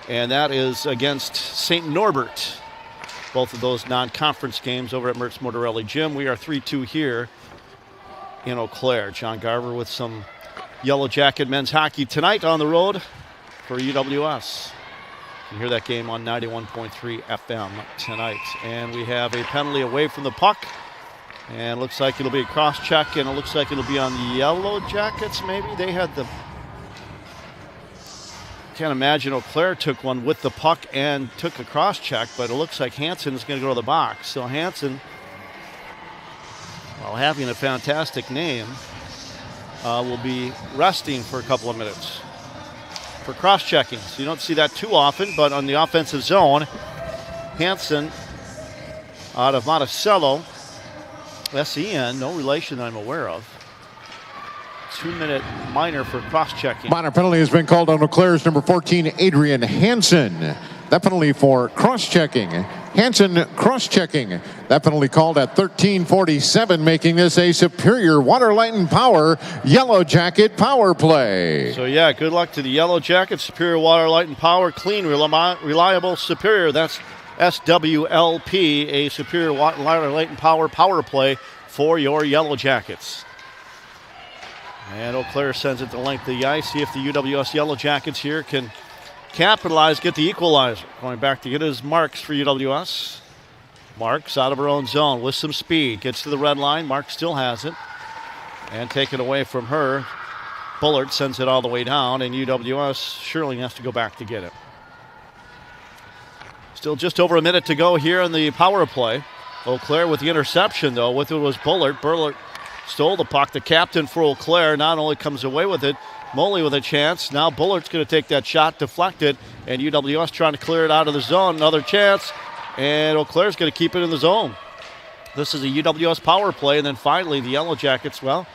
and that is against St. Norbert. Both of those non-conference games over at Mertz Mortarelli Gym. We are 3-2 here in Eau Claire. John Garver with some Yellow Jacket men's hockey tonight on the road for UWS. You hear that game on 91.3 FM tonight. And we have a penalty away from the puck. And looks like it'll be a cross-check, and it looks like it'll be on the Yellow Jackets maybe. They had the... Can't imagine Eau Claire took one with the puck and took a cross-check, but it looks like Hansen is going to go to the box. So Hansen, while having a fantastic name, will be resting for a couple of minutes for cross-checking. So you don't see that too often, but on the offensive zone, Hansen out of Monticello, SEN, no relation that I'm aware of. 2-minute minor for cross-checking. Minor penalty has been called on Eau Claire's number 14, Adrian Hansen. That penalty for cross-checking. Hansen cross-checking. That penalty called at 13:47, making this a Superior Water, Light, and Power Yellow Jacket power play. So, yeah, good luck to the Yellow Jackets. Superior Water, Light, and Power. Clean, reliable, superior. That's SWLP, a Superior Water, Light, and Power play for your Yellow Jackets. And Eau Claire sends it the length of the ice. See if the UWS Yellow Jackets here can capitalize, get the equalizer. Going back to get his Marks for UWS. Marks out of her own zone with some speed. Gets to the red line. Marks still has it. And taken away from her. Bullard sends it all the way down, and UWS surely has to go back to get it. Still just over a minute to go here in the power play. Eau Claire with the interception, though. With it was Bullard. Bullard stole the puck. The captain for Eau Claire not only comes away with it, Moley with a chance. Now Bullard's going to take that shot, deflect it, and UWS trying to clear it out of the zone. Another chance, and Eau Claire's going to keep it in the zone. This is a UWS power play, and then finally the Yellow Jackets, well,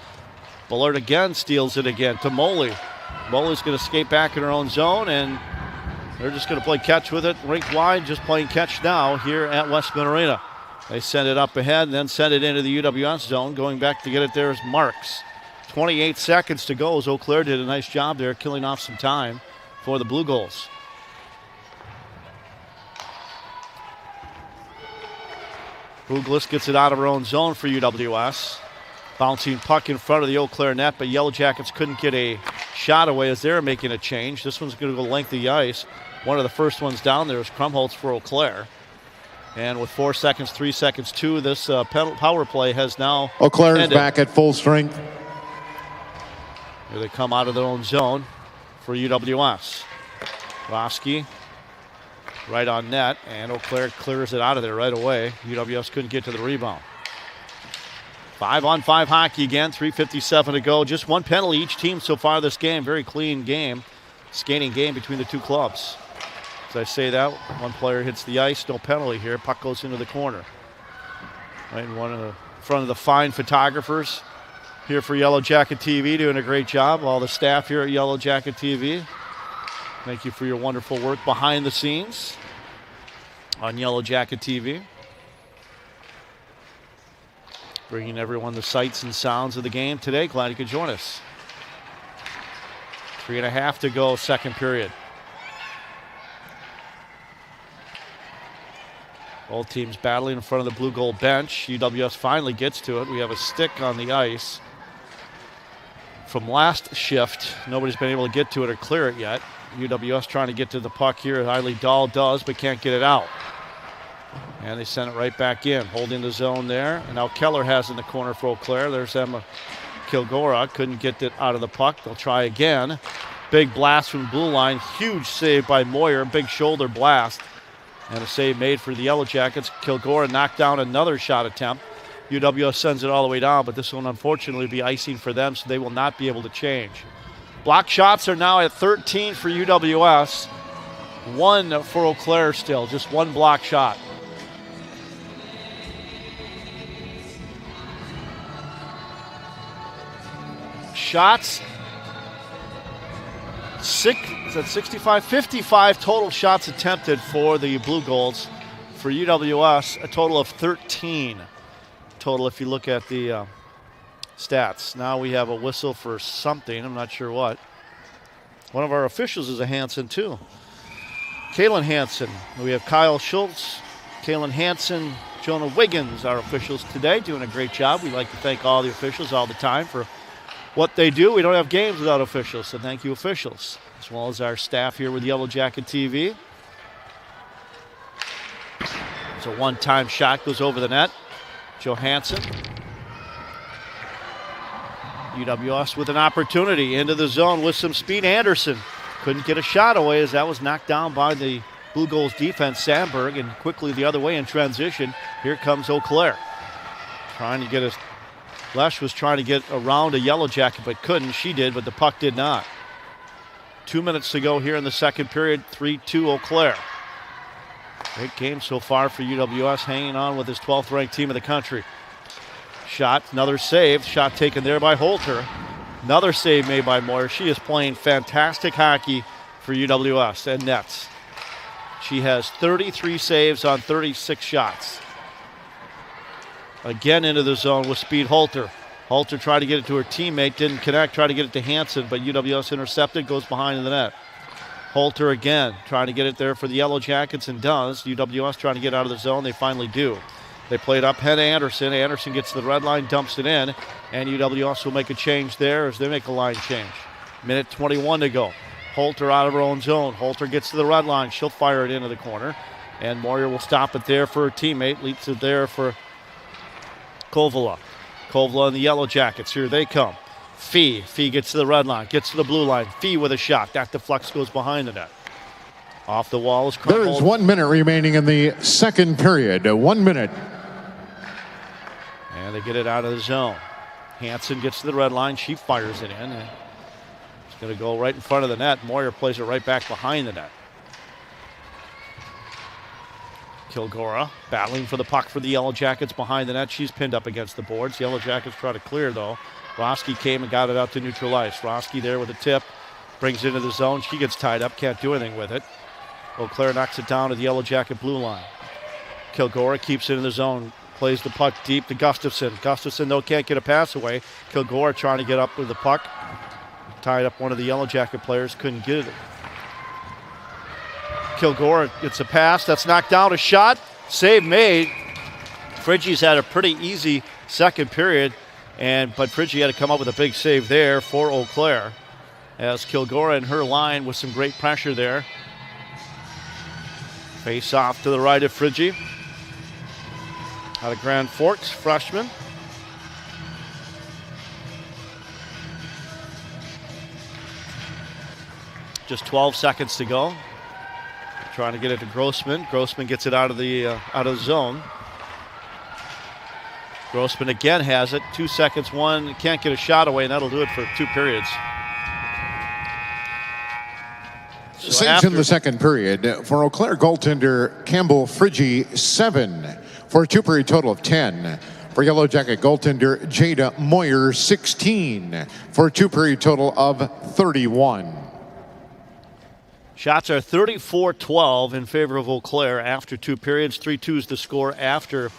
Bullard again steals it again to Moley. Moley's going to skate back in her own zone, and they're just going to play catch with it. Rink wide, just playing catch now here at Westman Arena. They send it up ahead and then send it into the UWS zone. Going back to get it there is Marks. 28 seconds to go as Eau Claire did a nice job there killing off some time for the Blue Goals. Buglis gets it out of her own zone for UWS. Bouncing puck in front of the Eau Claire net, but Yellow Jackets couldn't get a shot away as they're making a change. This one's going to go length of the ice. One of the first ones down there is Krumholtz for Eau Claire. And with 4 seconds, 3 seconds, 2, this power play has now Eau Claire is ended. back at full strength. Here they come out of their own zone for UWS. Roski right on net, and Eau Claire clears it out of there right away. UWS couldn't get to the rebound. 5-on-5 hockey again, 3:57 to go. Just one penalty each team so far this game. Very clean game, skating game between the two clubs. As I say that, one player hits the ice, no penalty here. Puck goes into the corner. Right in front of the fine photographers here for Yellow Jacket TV, doing a great job. All the staff here at Yellow Jacket TV. Thank you for your wonderful work behind the scenes on Yellow Jacket TV. Bringing everyone the sights and sounds of the game today. Glad you could join us. 3.5 to go, second period. Both teams battling in front of the blue goal bench. UWS finally gets to it. We have a stick on the ice from last shift. Nobody's been able to get to it or clear it yet. UWS trying to get to the puck here. Eiley Dahl does, but can't get it out. And they send it right back in, holding the zone there. And now Keller has in the corner for Eau Claire. There's Emma Kilgora. Couldn't get it out of the puck. They'll try again. Big blast from blue line. Huge save by Moyer. Big shoulder blast. And a save made for the Yellow Jackets. Kilgora knocked down another shot attempt. UWS sends it all the way down, but this will unfortunately be icing for them, so they will not be able to change. Block shots are now at 13 for UWS. 1 for Eau Claire still, just one block shot. Shots. 55 total shots attempted for the Blue Goals. For UWS, a total of 13 total if you look at the stats. Now we have a whistle for something. I'm not sure what. One of our officials is a Hansen too. Kalen Hansen. We have Kyle Schultz, Kalen Hansen, Jonah Wiggins, our officials today, doing a great job. We like to thank all the officials all the time for what they do. We don't have games without officials, so thank you, officials, as well as our staff here with Yellow Jacket TV. It's a one-time shot, goes over the net. Johansson. UWS with an opportunity into the zone with some speed. Anderson couldn't get a shot away as that was knocked down by the Blue Goals defense, Sandberg, and quickly the other way in transition. Here comes Eau Claire. Trying to get a Lesh was trying to get around a Yellow Jacket but couldn't. She did, but the puck did not. 2 minutes to go here in the second period. 3-2 Eau Claire. Great game so far for UWS, hanging on with his 12th ranked team in the country. Shot, another save. Shot taken there by Holter. Another save made by Moyer. She is playing fantastic hockey for UWS and nets. She has 33 saves on 36 shots. Again into the zone with speed Holter. Holter tried to get it to her teammate, didn't connect, tried to get it to Hansen, but UWS intercepted, goes behind the net. Holter again, trying to get it there for the Yellow Jackets and does. UWS trying to get out of the zone, they finally do. They play it up ahead to Anderson. Anderson gets to the red line, dumps it in, and UWS will make a change there as they make a line change. Minute 21 to go. Holter out of her own zone. Holter gets to the red line. She'll fire it into the corner, and Moyer will stop it there for her teammate. Leads it there for Kovala. Kovala and the Yellow Jackets. Here they come. Fee. Fee gets to the red line, gets to the blue line. Fee with a shot. That deflects, goes behind the net. Off the wall is There is 1 minute remaining in the second period. 1 minute. And they get it out of the zone. Hansen gets to the red line. She fires it in. It's going to go right in front of the net. Moyer plays it right back behind the net. Kilgora battling for the puck for the Yellow Jackets behind the net. She's pinned up against the boards. Yellow Jackets try to clear, though. Roski came and got it out to neutral ice. Roski there with a tip. Brings it into the zone. She gets tied up. Can't do anything with it. Eau Claire knocks it down to the Yellow Jacket blue line. Kilgora keeps it in the zone. Plays the puck deep to Gustafson. Gustafson, though, can't get a pass away. Kilgora trying to get up with the puck. Tied up one of the Yellow Jacket players. Couldn't get it. Kilgora gets a pass. That's knocked down. A shot. Save made. Friggy's had a pretty easy second period, but Friggy had to come up with a big save there for Eau Claire. As Kilgora and her line with some great pressure there. Face off to the right of Friggy. Out of Grand Forks, freshman. Just 12 seconds to go. Trying to get it to Grossman. Grossman gets it out of the zone. Grossman again has it. 2 seconds, one. Can't get a shot away, and that'll do it for 2 periods. Saves in the second period for Eau Claire goaltender Campbell Friggy, 7 for a 2-period total of 10. For Yellow Jacket goaltender Jada Moyer, 16 for a 2-period total of 31. Shots are 34-12 in favor of Eau Claire after 2 periods. 3-2 is the score after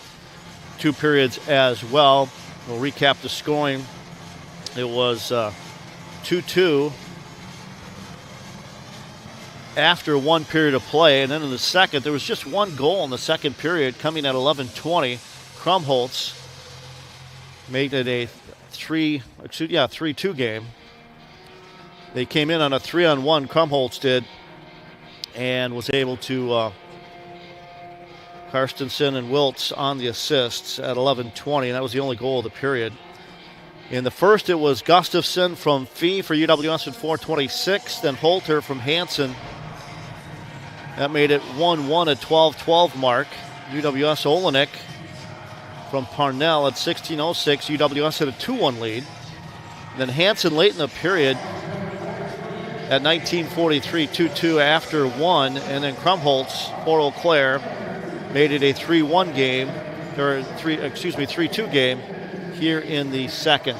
2 periods as well. We'll recap the scoring. It was 2-2 after 1 period of play, and then in the second, there was just 1 goal in the second period coming at 11:20. Krumholtz made it a 3-2 game. They came in on a 3-on-1, Krumholtz did, and was able to Karstensen and Wiltz on the assists at 11:20, and that was the only goal of the period. In the first, it was Gustafson from Fee for UWS at 4:26, then Holter from Hansen. That made it 1-1 at 12:12 mark. UWS Olenek from Parnell at 16:06. UWS had a 2-1 lead. Then Hansen late in the period at 19:43, 2-2 after 1, and then Krumholtz for Eau Claire made it a 3-1 game, or 3-2 game here in the second.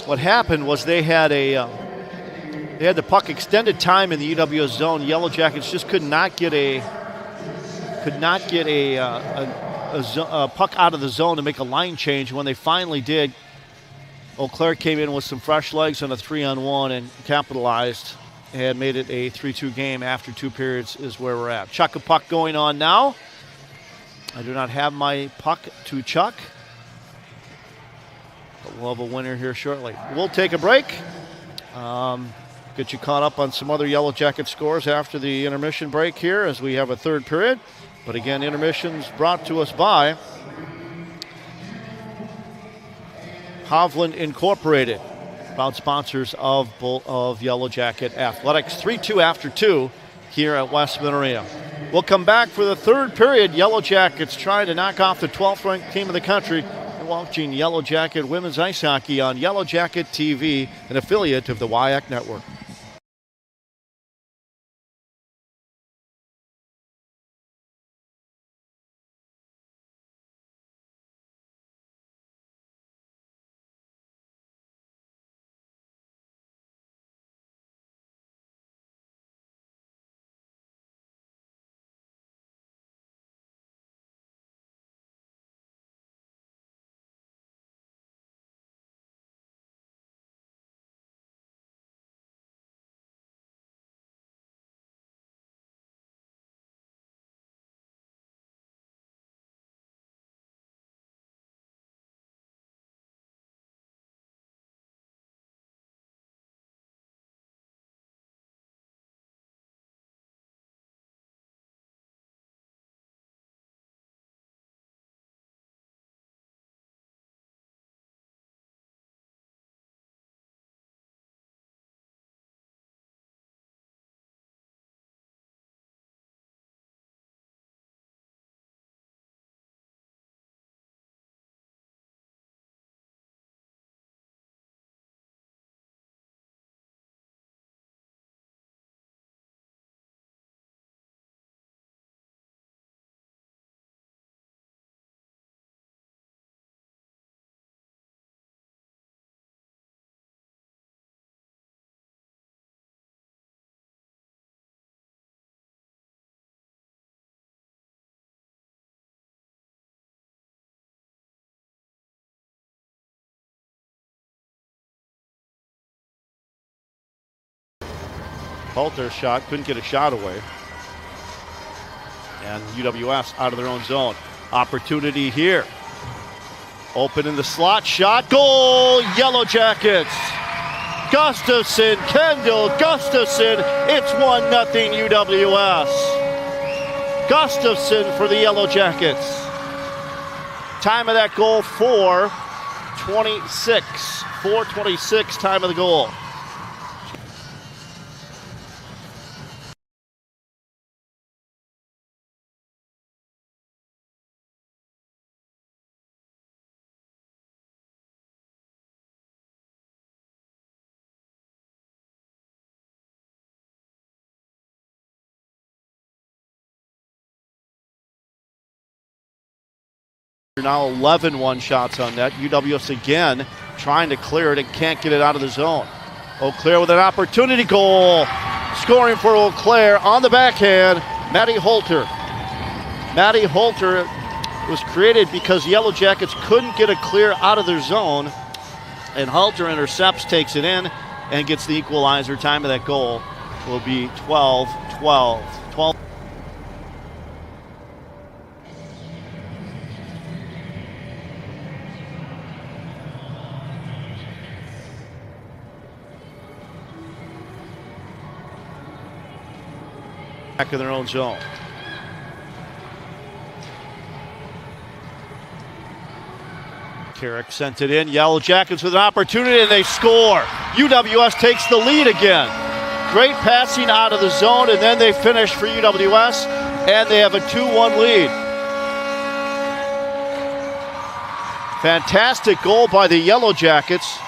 What happened was they had the puck extended time in the UWS zone. Yellow Jackets just could not get a puck out of the zone to make a line change. When they finally did, Eau Claire came in with some fresh legs on a 3-on-1 and capitalized and made it a 3-2 game after 2 periods is where we're at. Chuck a puck going on now. I do not have my puck to chuck, but we'll have a winner here shortly. We'll take a break. Get you caught up on some other Yellow Jacket scores after the intermission break here as we have a third period. But again, intermissions brought to us by Hovland Incorporated, proud sponsors of Yellow Jacket Athletics. 3-2 after 2 here at Westman Arena. We'll come back for the third period. Yellow Jackets trying to knock off the 12th ranked team in the country. And watching Yellow Jacket Women's Ice Hockey on Yellow Jacket TV, an affiliate of the WIAC Network. Halter shot, couldn't get a shot away. And UWS out of their own zone. Opportunity here. Open in the slot, shot, goal, Yellow Jackets. Gustafson, Kendall Gustafson, it's 1-0 UWS. Gustafson for the Yellow Jackets. Time of that goal, 4:26. 4:26 time of the goal. Now 11 shots on net. UWS again trying to clear it and can't get it out of the zone. Eau Claire with an opportunity goal. Scoring for Eau Claire on the backhand, Maddie Halter. Maddie Halter was created because Yellow Jackets couldn't get a clear out of their zone, and Halter intercepts, takes it in, and gets the equalizer. Time of that goal will be 12-12. 12. Back in their own zone. Carrick sent it in. Yellow Jackets with an opportunity, and they score. UWS takes the lead again. Great passing out of the zone, and then they finish for UWS, and they have a 2-1 lead. Fantastic goal by the Yellow Jackets.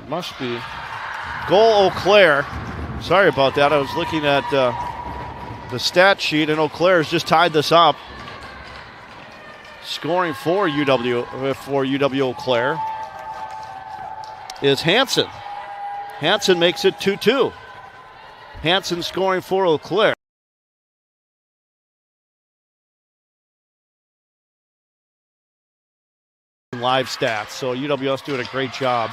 Must be. Goal Eau Claire. Sorry about that. I was looking at the stat sheet, and Eau Claire has just tied this up. Scoring for UW-Eau Claire is Hansen. Hansen makes it 2-2. Hansen scoring for Eau Claire. Live stats. So UWS doing a great job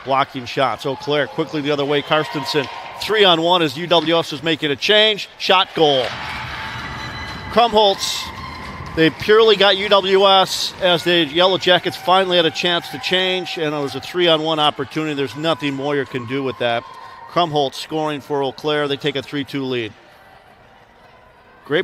blocking shots. Eau Claire quickly the other way. Karstensen 3-on-1 as UWS is making a change. Shot, goal. Krumholtz, they purely got UWS as the Yellow Jackets finally had a chance to change, and it was a 3-on-1 opportunity. There's nothing Moyer can do with that. Krumholtz scoring for Eau Claire. They take a 3-2 lead. Great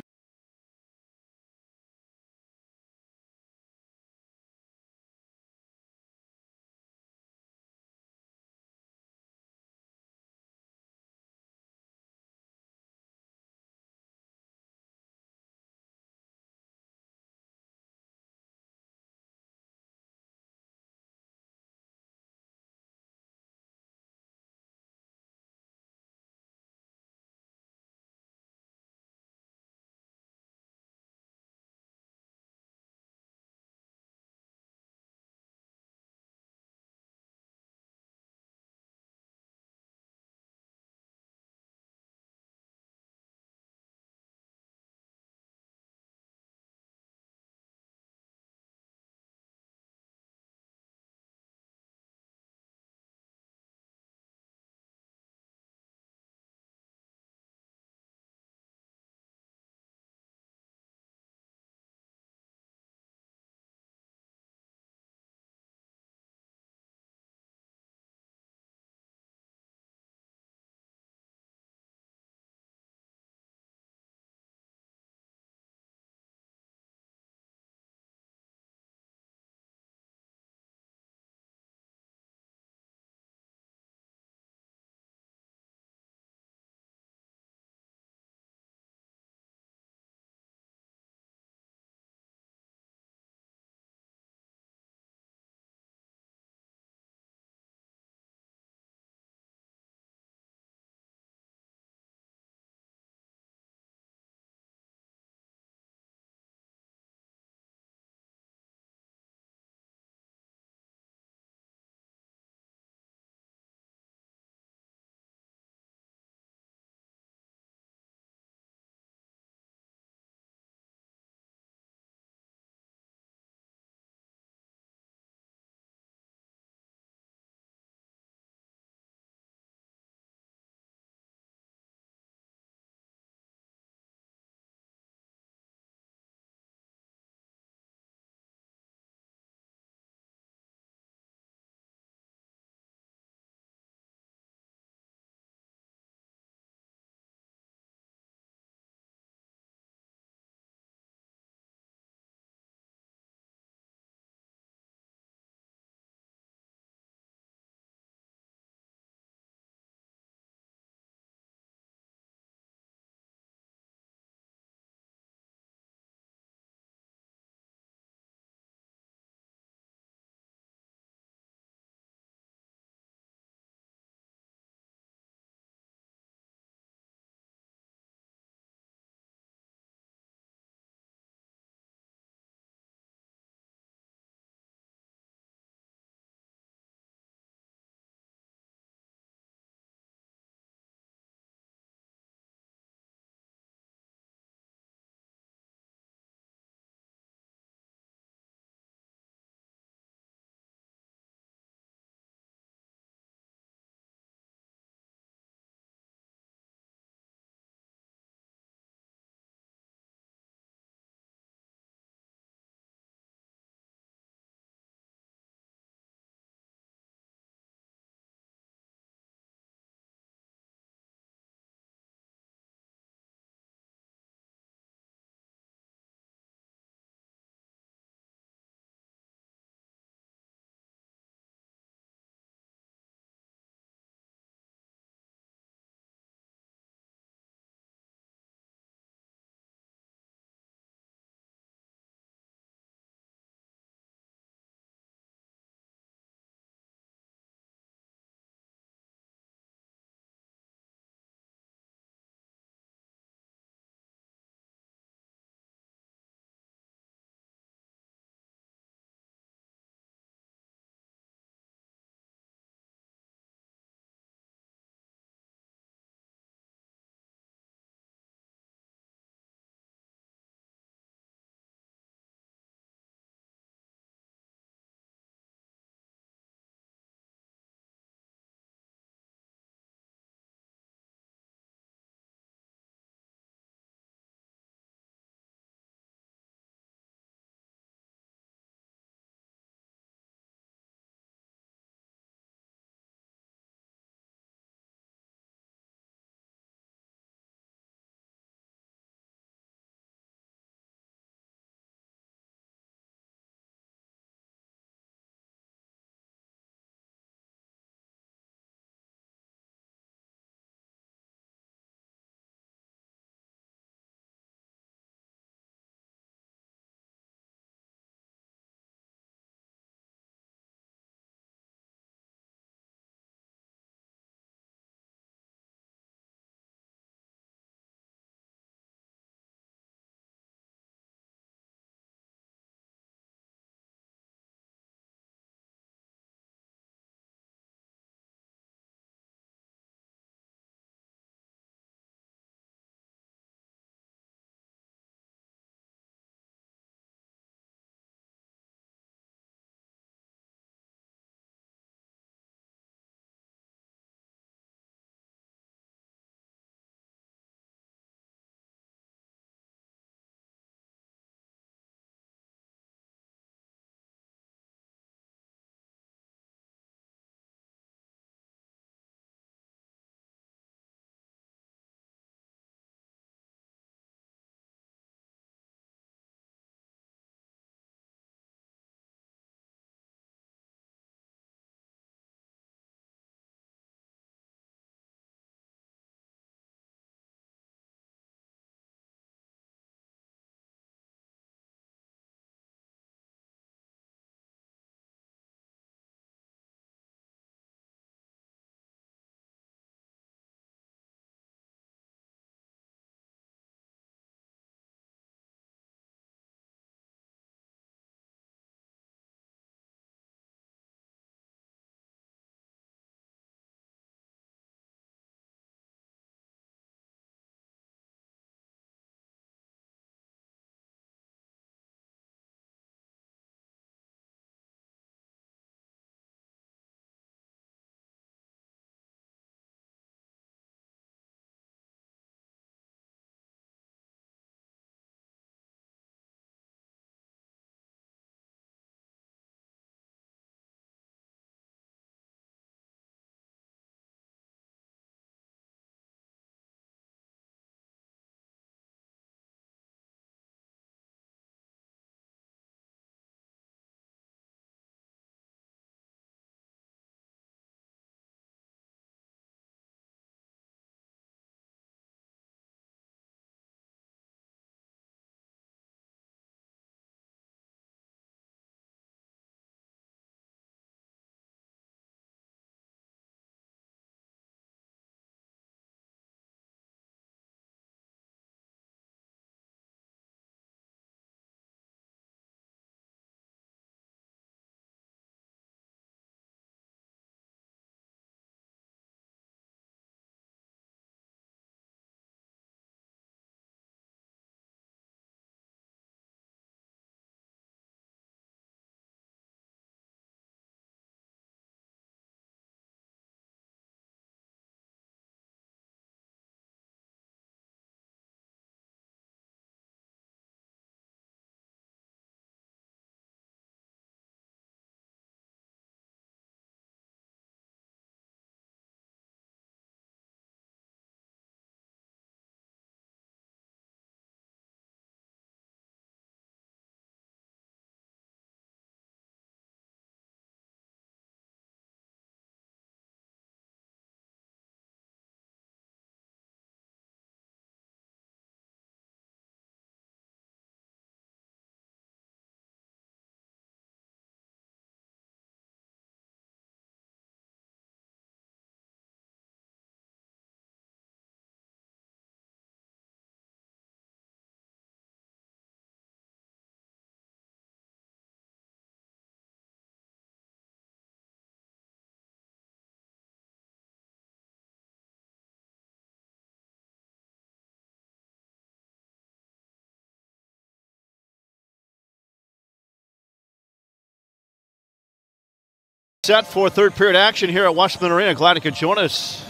Set for third period action here at Westman Arena. Glad you could join us.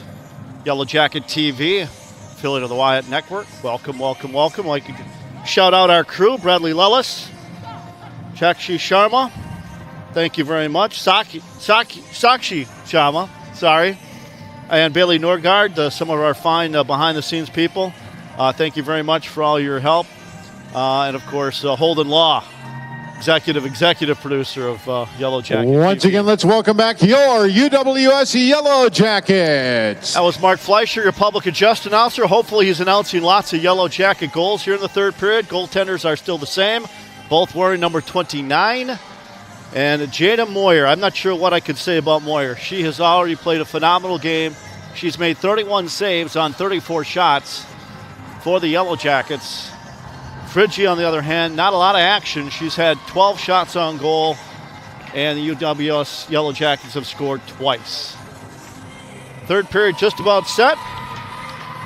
Yellow Jacket TV, affiliate of the Wyatt Network. Welcome, welcome, welcome. Like to shout out our crew, Bradley Lellis, Chakshi Sharma. Thank you very much. Sakshi Sharma, sorry. And Bailey Norgard, some of our fine behind-the-scenes people. Thank you very much for all your help. And, of course, Holden Law, executive producer of Yellow Jacket Once TV. again, let's welcome back your UW-Eau Yellow Jackets. That was Mark Fleischer, your public adjust announcer. Hopefully he's announcing lots of Yellow Jacket goals here in the third period. Goaltenders are still the same, both wearing number 29. And Jada Moyer, I'm not sure what I could say about Moyer. She has already played a phenomenal game. She's made 31 saves on 34 shots for the Yellow Jackets. Friggi, on the other hand, not a lot of action. She's had 12 shots on goal, and the UW Yellow Jackets have scored twice. Third period just about set.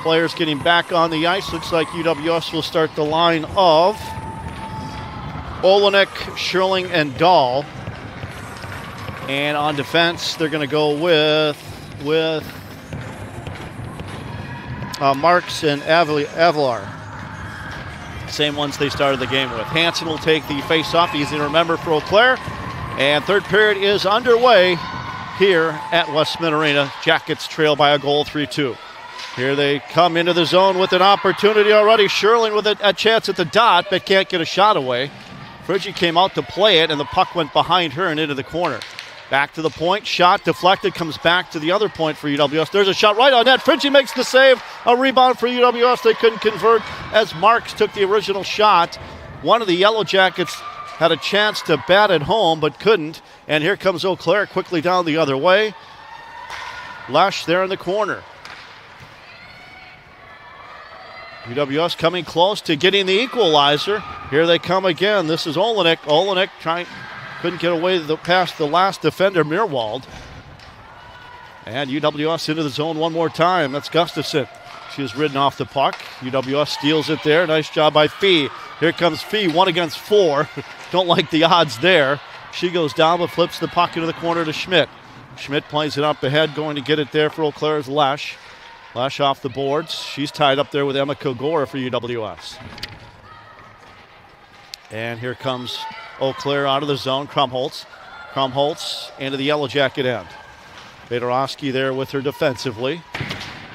Players getting back on the ice. Looks like UW will start the line of Olenek, Sherling, and Dahl. And on defense, they're going to go with Marks and Avalar. Same ones they started the game with. Hansen will take the face-off, easy to remember for Eau Claire. And third period is underway here at Westman Arena. Jackets trail by a goal, 3-2. Here they come into the zone with an opportunity already. Sherling with a chance at the dot, but can't get a shot away. Friggi came out to play it, and the puck went behind her and into the corner. Back to the point, shot deflected, comes back to the other point for UWS. There's a shot right on net. Friggi makes the save. A rebound for UWS. They couldn't convert as Marks took the original shot. One of the Yellow Jackets had a chance to bat at home, but couldn't. And here comes Eau Claire quickly down the other way. Lush there in the corner. UWS coming close to getting the equalizer. Here they come again. This is Olenek. Olenek couldn't get away past the last defender, Meerwald. And UWS into the zone one more time. That's Gustafson. She was ridden off the puck. UWS steals it there. Nice job by Fee. Here comes Fee, 1 against 4. Don't like the odds there. She goes down but flips the puck into the corner to Schmidt. Schmidt plays it up ahead, going to get it there for Eau Claire's Lash. Lash off the boards. She's tied up there with Emma Kogora for UWS. And here comes Eau Claire out of the zone. Krumholtz. Krumholtz into the Yellow Jacket end. Fedorowski there with her defensively.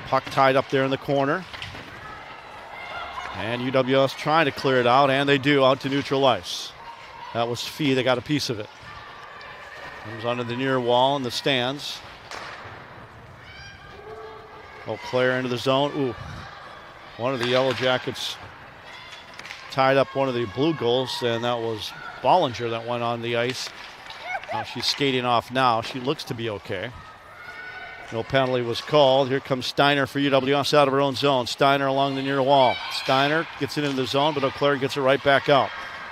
Puck tied up there in the corner. And UWS trying to clear it out, and they do, out to neutral ice. That was Fee. They got a piece of it. Comes under the near wall in the stands. Eau Claire into the zone. Ooh. One of the Yellow Jackets tied up one of the blue goals, and that was Bollinger that went on the ice. She's skating off now. She looks to be okay. No penalty was called. Here comes Steiner for UWS out of her own zone. Steiner along the near wall. Steiner gets it into the zone, but Eau Claire gets it right back out.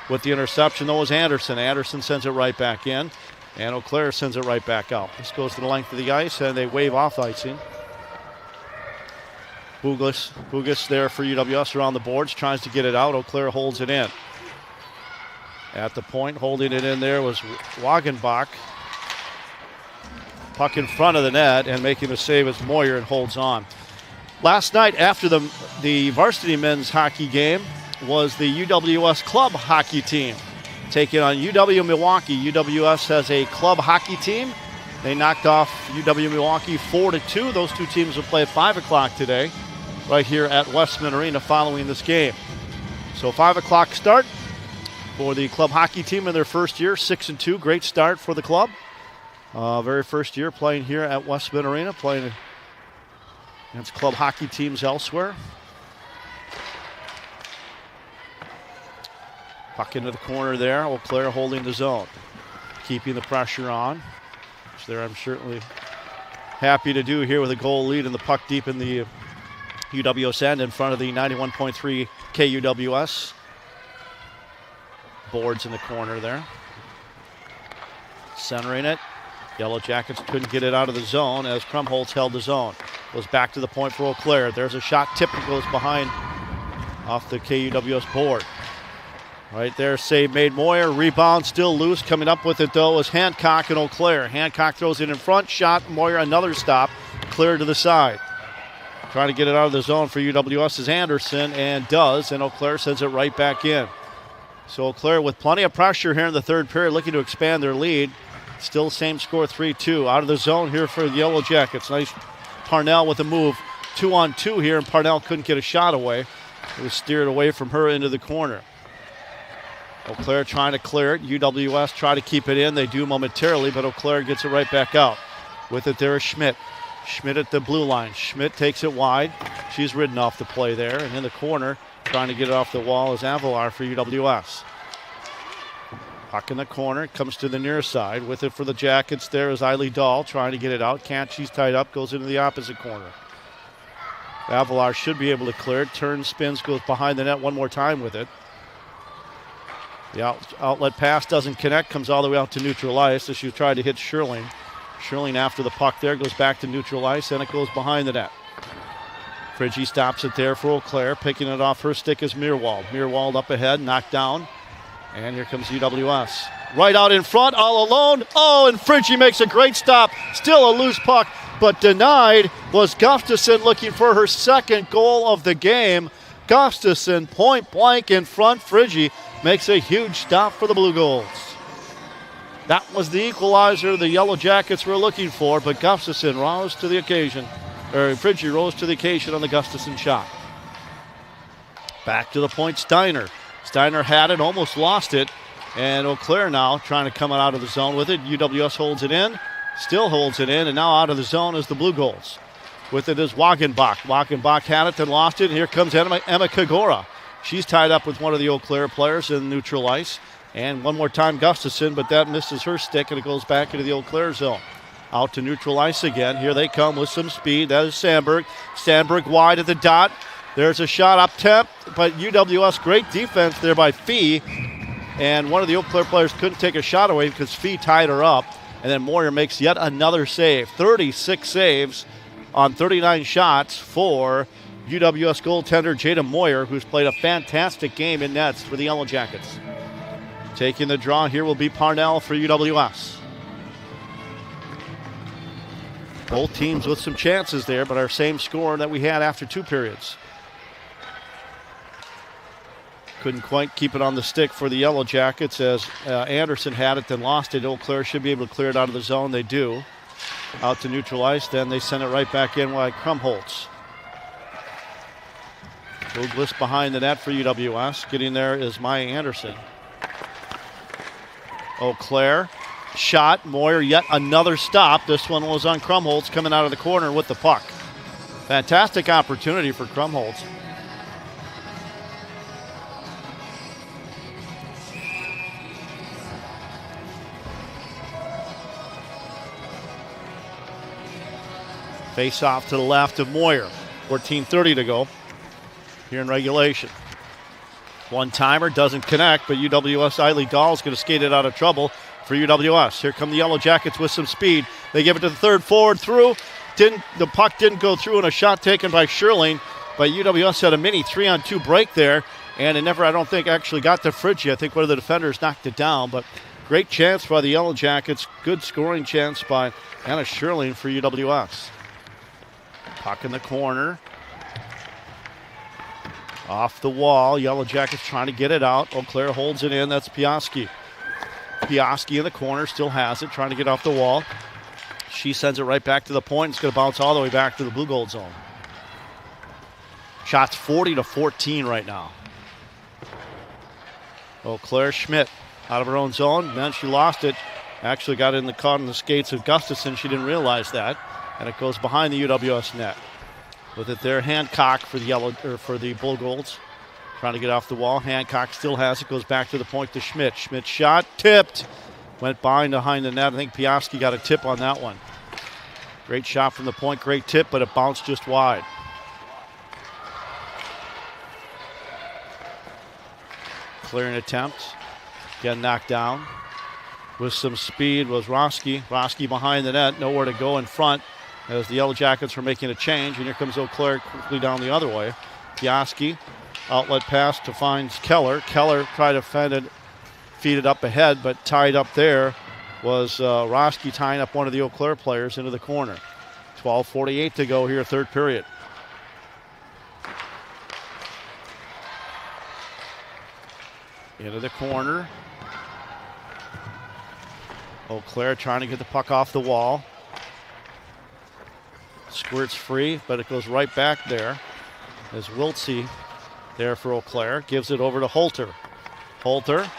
With the interception, though, was Anderson. Anderson sends it right back in, and Eau Claire sends it right back out. This goes to the length of the ice, and they wave off icing. Bugis there for UWS around the boards, tries to get it out. Eau Claire holds it in. At the point, holding it in there was Wagenbach. Puck in front of the net, and making the save is Moyer, and holds on. Last night, after the varsity men's hockey game, was the UWS club hockey team taking on UW-Milwaukee. UWS has a club hockey team. They knocked off UW-Milwaukee 4-2. Those two teams will play at 5 o'clock today, right here at Westman Arena following this game. So 5 o'clock start for the club hockey team in their first year, 6-2. Great start for the club. Very first year playing here at Westman Arena, playing against club hockey teams elsewhere. Puck into the corner there. Eau Claire holding the zone, keeping the pressure on, which I'm certainly happy to do here with a goal lead and the puck deep in the UWS end in front of the 91.3 KUWS. Boards in the corner there. Centering it. Yellow Jackets couldn't get it out of the zone as Krumholtz held the zone. Goes back to the point for Eau Claire. There's a shot tipped and goes behind off the KUWS board. Right there, save made Moyer. Rebound still loose. Coming up with it, though, is Hancock and Eau Claire. Hancock throws it in front. Shot. Moyer, another stop. Clear to the side. Trying to get it out of the zone for UWS is Anderson, and does. And Eau Claire sends it right back in. So Eau Claire with plenty of pressure here in the third period, looking to expand their lead. Still same score, 3-2. Out of the zone here for the Yellow Jackets. Nice Parnell with a move. 2-on-2 here, and Parnell couldn't get a shot away. It was steered away from her into the corner. Eau Claire trying to clear it. UWS try to keep it in. They do momentarily, but Eau Claire gets it right back out. With it there is Schmidt. Schmidt at the blue line. Schmidt takes it wide. She's ridden off the play there. And in the corner, trying to get it off the wall is Avalar for UWS. Puck in the corner. Comes to the near side. With it for the Jackets there is Eiley Dahl trying to get it out. Can't. She's tied up. Goes into the opposite corner. Avalar should be able to clear it. Turns, spins, goes behind the net one more time with it. The outlet pass doesn't connect, comes all the way out to neutral ice as she tried to hit Sherling. Sherling after the puck there goes back to neutral ice, and it goes behind the net. Friggy stops it there for Eau Claire. Picking it off her stick is Meerwald. Meerwald up ahead, knocked down. And here comes UWS. Right out in front, all alone. Oh, and Friggy makes a great stop. Still a loose puck, but denied was Gustafson looking for her second goal of the game. Gustafson point blank in front. Friggy makes a huge stop for the Blue Goals. That was the equalizer the Yellow Jackets were looking for, but Gustafson rose to the occasion. Friggy rose to the occasion on the Gustafson shot. Back to the point, Steiner. Steiner had it, almost lost it. And Eau Claire now trying to come out of the zone with it. UWS holds it in, still holds it in, and now out of the zone is the Blue Goals. With it is Wagenbach. Wagenbach had it, then lost it, and here comes Emma Kagora. She's tied up with one of the Eau Claire players in neutral ice. And one more time Gustafson, but that misses her stick, and it goes back into the Eau Claire zone. Out to neutral ice again. Here they come with some speed. That is Sandberg. Sandberg wide at the dot. There's a shot up temp, but UWS, great defense there by Fee. And one of the Eau Claire players couldn't take a shot away because Fee tied her up. And then Moyer makes yet another save. 36 saves on 39 shots for UWS goaltender Jada Moyer, who's played a fantastic game in nets for the Yellow Jackets. Taking the draw here will be Parnell for UWS. Both teams with some chances there, but our same score that we had after two periods. Couldn't quite keep it on the stick for the Yellow Jackets as Anderson had it, then lost it. Eau Claire should be able to clear it out of the zone. They do. Out to neutral ice, then they send it right back in by Krumholtz. Douglas behind the net for UWS. Getting there is Maya Anderson. Eau Claire, shot. Moyer, yet another stop. This one was on Krumholtz coming out of the corner with the puck. Fantastic opportunity for Krumholtz. Face off to the left of Moyer. 14:30 to go here in regulation. One-timer doesn't connect, but UWS Eiley Dahl is going to skate it out of trouble for UWS. Here come the Yellow Jackets with some speed. They give it to the third forward through. The puck didn't go through, and a shot taken by Sherling, but UWS had a mini 3-on-2 break there, and it never, I don't think, actually got to Friggy. I think one of the defenders knocked it down, but great chance by the Yellow Jackets. Good scoring chance by Anna Sherling for UWS. Puck in the corner. Off the wall. Yellow Jackets trying to get it out. Eau Claire holds it in. That's Piaski. Piaski in the corner. Still has it. Trying to get off the wall. She sends it right back to the point. It's going to bounce all the way back to the blue gold zone. Shots 40-14 right now. Eau Claire Schmidt out of her own zone. Then she lost it. Actually got caught in the skates of Gustafson. She didn't realize that. And it goes behind the UWS net. With it there, Hancock for the Blue Golds. Trying to get off the wall. Hancock still has it. Goes back to the point to Schmidt. Schmidt shot, tipped. Went behind the net. I think Piaski got a tip on that one. Great shot from the point. Great tip, but it bounced just wide. Clearing attempt. Again knocked down. With some speed was Roski. Roski behind the net. Nowhere to go in front as the Yellow Jackets were making a change. And here comes Eau Claire quickly down the other way. Piaski Outlet pass to find Keller. Keller tried to feed it up ahead, but tied up there was Roski tying up one of the Eau Claire players into the corner. 12:48 to go here, third period. Into the corner. Eau Claire trying to get the puck off the wall. Squirts free, but it goes right back there. As Wiltsey there for Eau Claire. Gives it over to Holter. Holter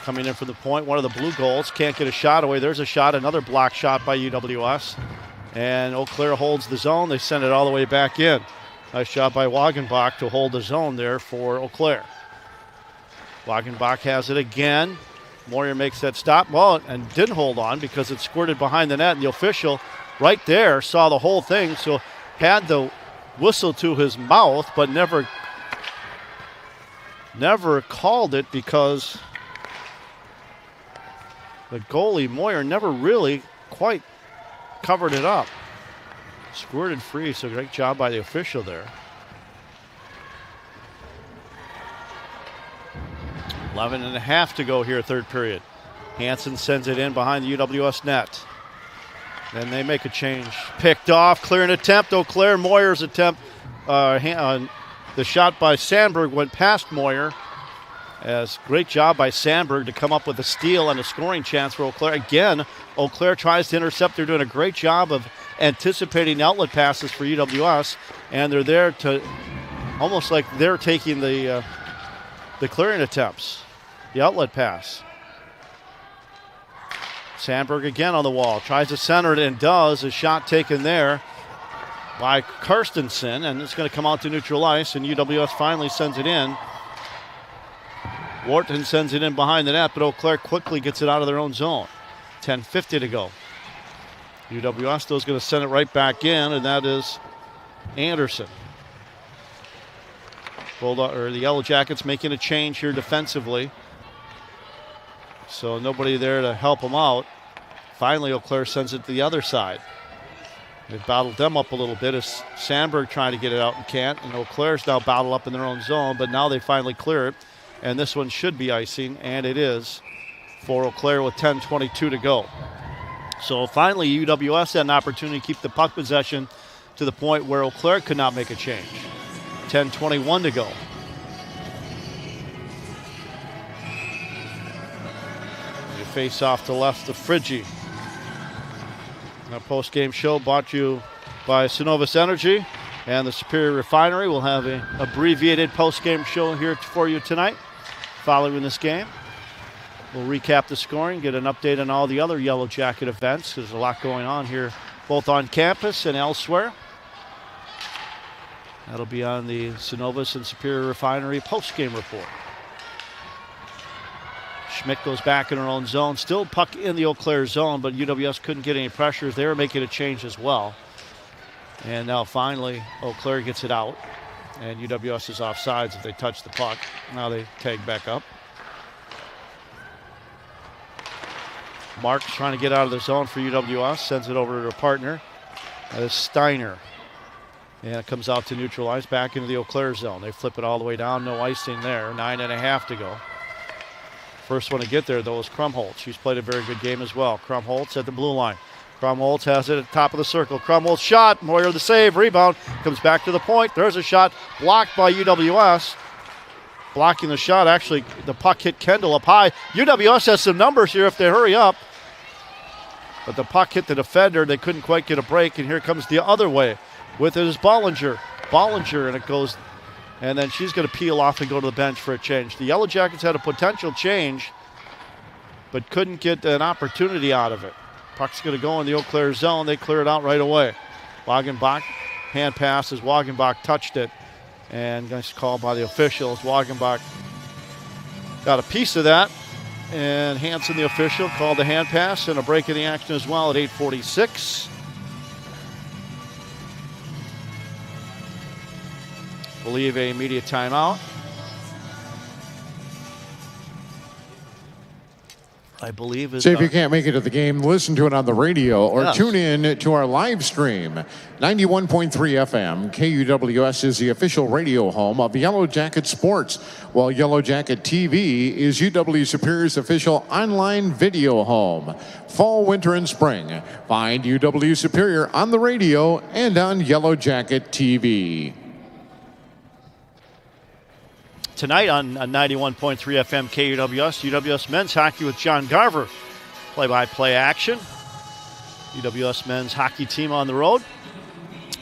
coming in from the point. One of the blue goals. Can't get a shot away. There's a shot. Another block shot by UWS. And Eau Claire holds the zone. They send it all the way back in. Nice shot by Wagenbach to hold the zone there for Eau Claire. Wagenbach has it again. Moyer makes that stop. Well, and didn't hold on because it squirted behind the net. And the official right there saw the whole thing. So had the whistle to his mouth, but never called it because the goalie, Moyer, never really quite covered it up. Squirted free, so great job by the official there. 11:30 to go here, third period. Hansen sends it in behind the UWS net. Then they make a change. Picked off, clearing attempt. Eau Claire, Moyer's attempt. The shot by Sandberg went past Moyer. As great job by Sandberg to come up with a steal and a scoring chance for Eau Claire. Again, Eau Claire tries to intercept. They're doing a great job of anticipating outlet passes for UWS, and they're there to almost like they're taking the clearing attempts, the outlet pass. Sandberg again on the wall, tries to center it and does. A shot taken there by Karstensen, and it's going to come out to neutral ice, and UWS finally sends it in. Wharton sends it in behind the net, but Eau Claire quickly gets it out of their own zone. 10:50 to go. UWS though is going to send it right back in, and that is Anderson. The Yellow Jackets making a change here defensively. So nobody there to help them out. Finally, Eau Claire sends it to the other side. They've battled them up a little bit as Sandberg trying to get it out and can't. And Eau Claire's now battled up in their own zone, but now they finally clear it. And this one should be icing, and it is for Eau Claire with 10:22 to go. So finally, UWS had an opportunity to keep the puck possession to the point where Eau Claire could not make a change. 10:21 to go. You face off to left of Friggi. Our post-game show brought to you by Synovus Energy and the Superior Refinery. We'll have an abbreviated post-game show here for you tonight. Following this game, we'll recap the scoring, get an update on all the other Yellow Jacket events. There's a lot going on here, both on campus and elsewhere. That'll be on the Synovus and Superior Refinery post-game report. Schmidt goes back in her own zone. Still puck in the Eau Claire zone, but UWS couldn't get any pressures. They were making a change as well. And now finally, Eau Claire gets it out. And UWS is offsides if they touch the puck. Now they tag back up. Marks trying to get out of the zone for UWS. Sends it over to her partner. That is Steiner. And it comes out to neutral ice, back into the Eau Claire zone. They flip it all the way down. No icing there. 9:30 to go. First one to get there, though, is Krumholtz. She's played a very good game as well. Krumholtz at the blue line. Krumholtz has it at the top of the circle. Krumholtz shot. Moyer the save. Rebound. Comes back to the point. There's a shot blocked by UWS. Blocking the shot. Actually, the puck hit Kendall up high. UWS has some numbers here if they hurry up. But the puck hit the defender. They couldn't quite get a break. And here comes the other way. With it is Bollinger. Bollinger, and it goes. And then she's going to peel off and go to the bench for a change. The Yellow Jackets had a potential change, but couldn't get an opportunity out of it. Puck's going to go in the Eau Claire zone. They clear it out right away. Wagenbach, hand pass as Wagenbach touched it. And nice call by the officials. Wagenbach got a piece of that. And Hansen, the official, called the hand pass and a break in the action as well at 8:46. Believe a immediate timeout. I believe. Is so if you can't make it to the game, listen to it on the radio or tune in to our live stream. 91.3 FM, KUWS is the official radio home of Yellow Jacket Sports, while Yellow Jacket TV is UW Superior's official online video home. Fall, winter, and spring, find UW Superior on the radio and on Yellow Jacket TV. Tonight on 91.3 FM KUWS, UWS men's hockey with John Garver. Play-by-play action. UWS men's hockey team on the road.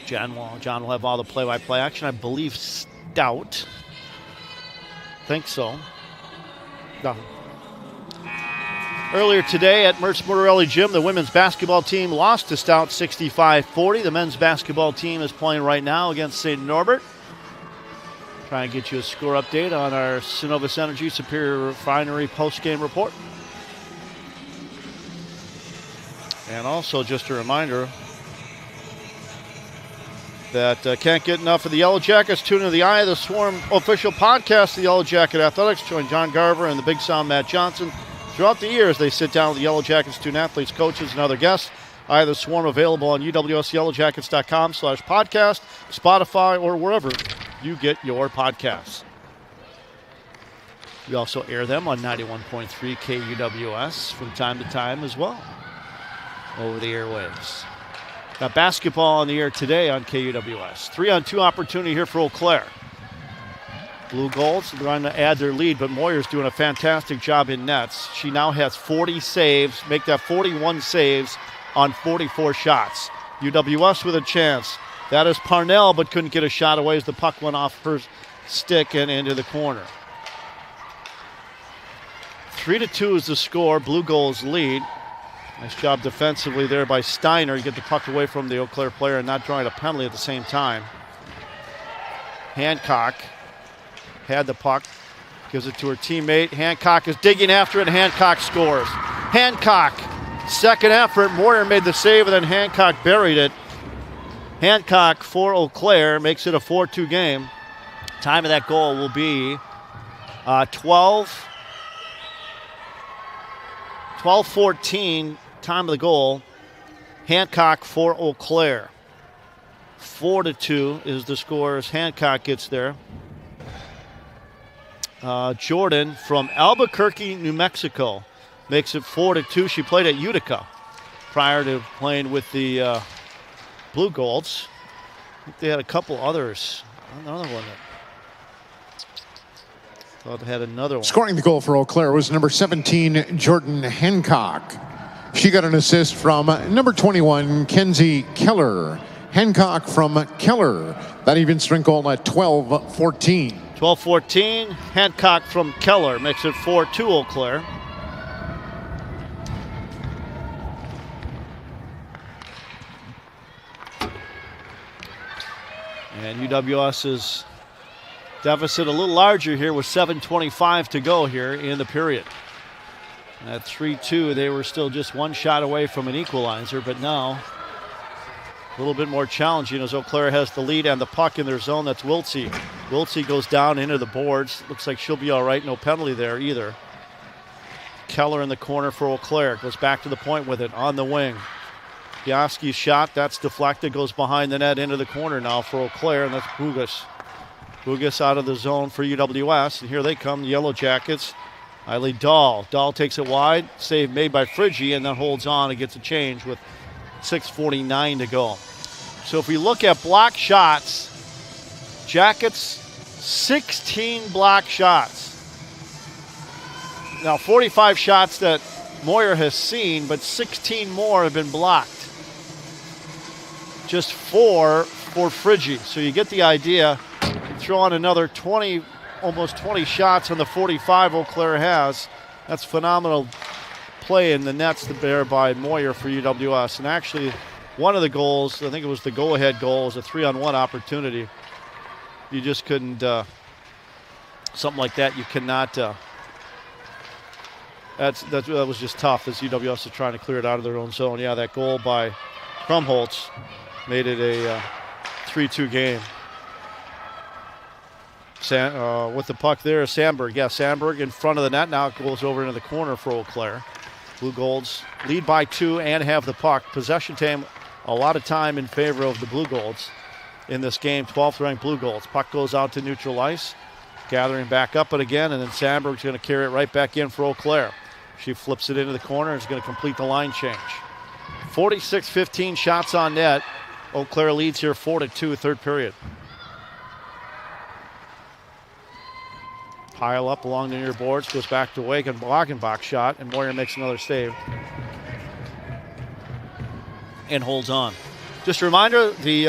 John will have all the play-by-play action. I believe Stout. Think so. No. Earlier today at Mertz Mortarelli Gym, the women's basketball team lost to Stout 65-40. The men's basketball team is playing right now against St. Norbert. Trying to get you a score update on our Synovus Energy Superior Refinery post-game report. And also just a reminder that can't get enough of the Yellow Jackets. Tune into the Eye of the Swarm official podcast of the Yellow Jacket Athletics. Join John Garver and the Big Sound Matt Johnson throughout the years. They sit down with the Yellow Jackets student athletes, coaches, and other guests. Eye of the Swarm available on uwsyellowjackets.com/podcast, Spotify, or wherever you get your podcasts. We also air them on 91.3 KUWS from time to time as well over the airwaves. Got basketball on the air today on KUWS. 3-on-2 opportunity here for Eau Claire. Blue Golds trying to add their lead, but Moyer's doing a fantastic job in nets. She now has 40 saves, make that 41 saves on 44 shots. UWS with a chance. That is Parnell, but couldn't get a shot away as the puck went off her stick and into the corner. 3-2 is the score. Blue Goals lead. Nice job defensively there by Steiner. You get the puck away from the Eau Claire player and not drawing a penalty at the same time. Hancock had the puck. Gives it to her teammate. Hancock is digging after it, and Hancock scores. Hancock, second effort. Moyer made the save, and then Hancock buried it. Hancock for Eau Claire makes it a 4-2 game. Time of that goal will be 12-14. Time of the goal. Hancock for Eau Claire. 4-2 is the score as Hancock gets there. Jordan from Albuquerque, New Mexico makes it 4-2. She played at Utica prior to playing with the Blue Golds. I think they had a couple others. Another one. Thought they had another one. Scoring the goal for Eau Claire was number 17, Jordan Hancock. She got an assist from number 21, Kenzie Keller. Hancock from Keller. That even strength goal at 12-14. 12-14. Hancock from Keller makes it 4-2 Eau Claire. And UWS's deficit a little larger here with 7:25 to go here in the period. At 3-2, they were still just one shot away from an equalizer, but now a little bit more challenging as Eau Claire has the lead and the puck in their zone. That's Wiltsey. Wiltsey goes down into the boards. Looks like she'll be all right. No penalty there either. Keller in the corner for Eau Claire. Goes back to the point with it on the wing. Piaski's shot, that's deflected, goes behind the net into the corner now for Eau Claire, and that's Bugas. Bugas out of the zone for UWS, and here they come, the Yellow Jackets. Eiley Dahl. Dahl takes it wide, save made by Friggi, and then holds on and gets a change with 6:49 to go. So if we look at block shots, Jackets, 16 block shots. Now 45 shots that Moyer has seen, but 16 more have been blocked. Just 4 for Friggi. So you get the idea. Throw on another 20, almost 20 shots on the 45 Eau Claire has. That's phenomenal play in the nets there by Moyer for UWS. And actually, one of the goals, I think it was the go-ahead goal, was a 3-on-1 opportunity. You just couldn't, something like that, you cannot, that was just tough as UWS is trying to clear it out of their own zone. Yeah, that goal by Krumholtz made it a 3-2 game. With the puck there, Sandberg. Yeah, Sandberg in front of the net. Now it goes over into the corner for Eau Claire. Blue Golds lead by 2 and have the puck. Possession time, a lot of time in favor of the Blue Golds in this game. 12th ranked Blue Golds. Puck goes out to neutral ice. Gathering back up it again, and then Sandberg's going to carry it right back in for Eau Claire. She flips it into the corner and is going to complete the line change. 46-15 shots on net. Eau Claire leads here 4-2, third period. Pile up along the near boards, goes back to Wagenbach shot, and Moyer makes another save and holds on. Just a reminder, the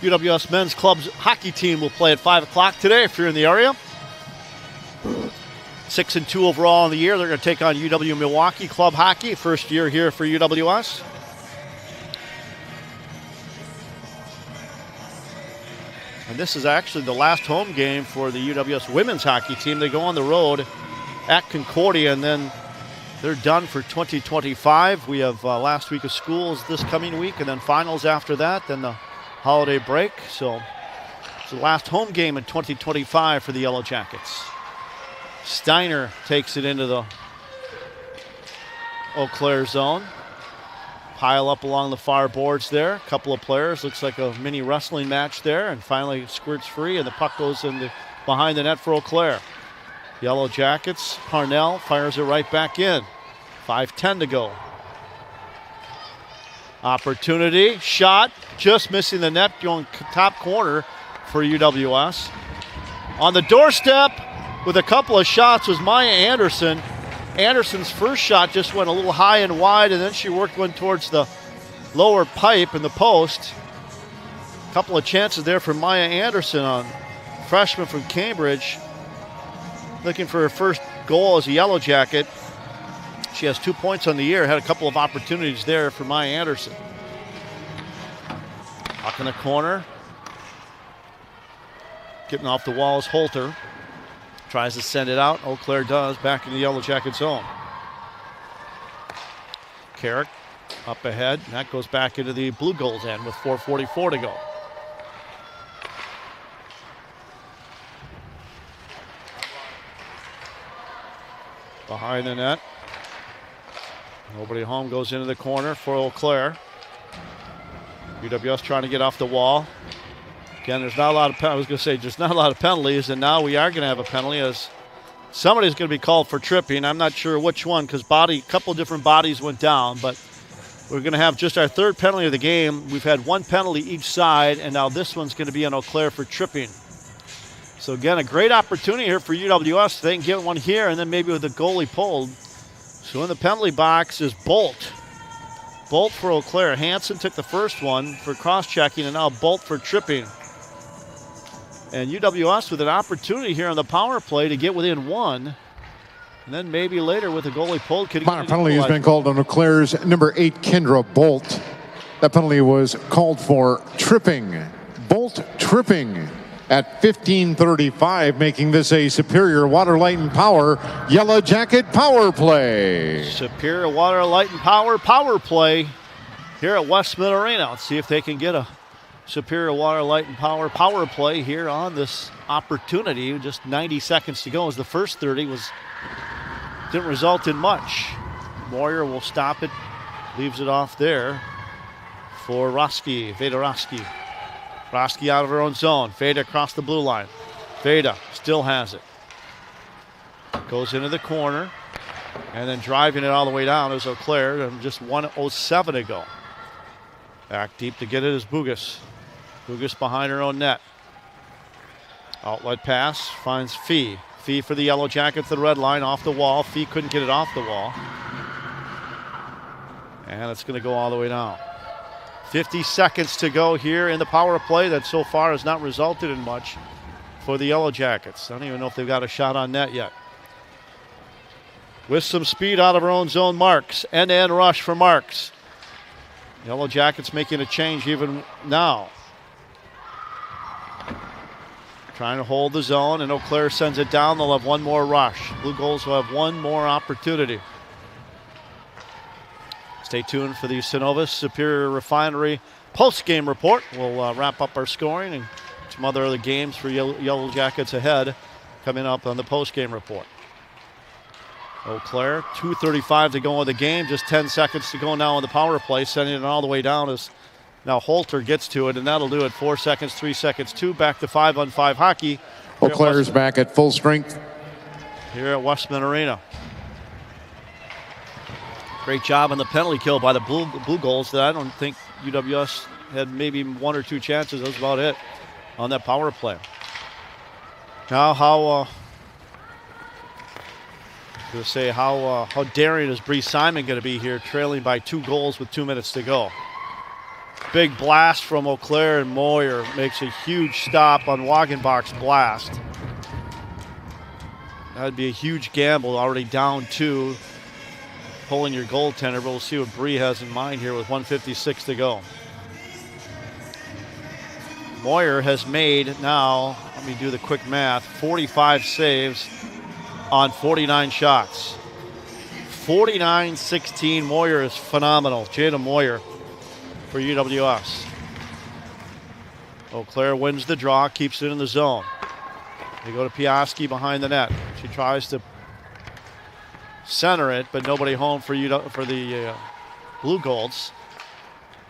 UWS men's club's hockey team will play at 5 o'clock today if you're in the area. 6-2 overall in the year. They're going to take on UW-Milwaukee club hockey. First year here for UWS. And this is actually the last home game for the UWS women's hockey team. They go on the road at Concordia, and then they're done for 2025. We have last week of schools this coming week, and then finals after that, then the holiday break. So it's the last home game in 2025 for the Yellow Jackets. Steiner takes it into the Eau Claire zone. Pile up along the far boards there. A couple of players. Looks like a mini wrestling match there. And finally squirts free, and the puck goes in behind the net for Eau Claire. Yellow Jackets. Parnell fires it right back in. 5:10 to go. Opportunity. Shot. Just missing the net. Going top corner for UWS. On the doorstep with a couple of shots was Maya Anderson. Anderson's first shot just went a little high and wide, and then she worked one towards the lower pipe in the post. A couple of chances there for Maya Anderson, on freshman from Cambridge, looking for her first goal as a Yellow Jacket. She has 2 points on the year. Had a couple of opportunities there for Maya Anderson. Puck in the corner. Getting off the wall is Holter. Tries to send it out. Eau Claire does. Back in the Yellow Jacket zone. Carrick up ahead. And that goes back into the Blue Golds end with 4:44 to go. Behind the net. Nobody home, goes into the corner for Eau Claire. UWS trying to get off the wall. Again, there's not a lot of there's not a lot of penalties, and now we are going to have a penalty as somebody's going to be called for tripping. I'm not sure which one, because a couple different bodies went down, but we're going to have just our third penalty of the game. We've had one penalty each side, and now this one's going to be on Eau Claire for tripping. So again, a great opportunity here for UWS. They can get one here, and then maybe with the goalie pulled. So in the penalty box is Bolt. Bolt for Eau Claire. Hansen took the first one for cross-checking, and now Bolt for tripping. And UWS with an opportunity here on the power play to get within one. And then maybe later with the goalie pulled. Minor penalty has been called on Eau Claire's number 8, Kendra Bolt. That penalty was called for tripping. Bolt tripping at 15:35, making this a Superior Water, Light, and Power Yellow Jacket power play. Superior Water, Light, and Power play here at Westman Arena. Let's see if they can get a Superior Water, Light, and Power play here on this opportunity. Just 90 seconds to go as the first 30 didn't result in much. Moyer will stop it, leaves it off there for Veda Roski. Roski out of her own zone. Veda across the blue line. Veda still has it. Goes into the corner, and then driving it all the way down is Eau Claire, and just 1:07 to go. Back deep to get it is Bugas. Bugas behind her own net. Outlet pass finds Fee. Fee for the Yellow Jackets, the red line, off the wall. Fee couldn't get it off the wall. And it's going to go all the way down. 50 seconds to go here in the power play that so far has not resulted in much for the Yellow Jackets. I don't even know if they've got a shot on net yet. With some speed out of her own zone, Marks. End-to-end rush for Marks. Yellow Jackets making a change even now. Trying to hold the zone, and Eau Claire sends it down. They'll have one more rush. Blue Golds will have one more opportunity. Stay tuned for the Synovus Superior Refinery post-game report. We'll wrap up our scoring and some other games for Yellow Jackets ahead coming up on the post-game report. Eau Claire, 2:35 to go in the game. Just 10 seconds to go now on the power play. Sending it all the way down as now Holter gets to it, and that'll do it. 4 seconds, 3 seconds, 2. Back to 5-on-5 hockey. Eau Claire's back at full strength here at Westman Arena. Great job on the penalty kill by the Blue Goals that I don't think UWS had maybe 1 or 2 chances. That was about it on that power play. Now how daring is Bree Simon going to be here, trailing by 2 goals with 2 minutes to go. Big blast from Eau Claire, and Moyer makes a huge stop on Wagenbach's blast. That'd be a huge gamble, already down 2, pulling your goaltender, but we'll see what Bree has in mind here with 1:56 to go. Moyer has made now, let me do the quick math, 45 saves on 49 shots. 49-16, Moyer is phenomenal. Jada Moyer for UWS. Eau Claire wins the draw, keeps it in the zone. They go to Piaski behind the net. She tries to center it, but nobody home for the Blue Golds.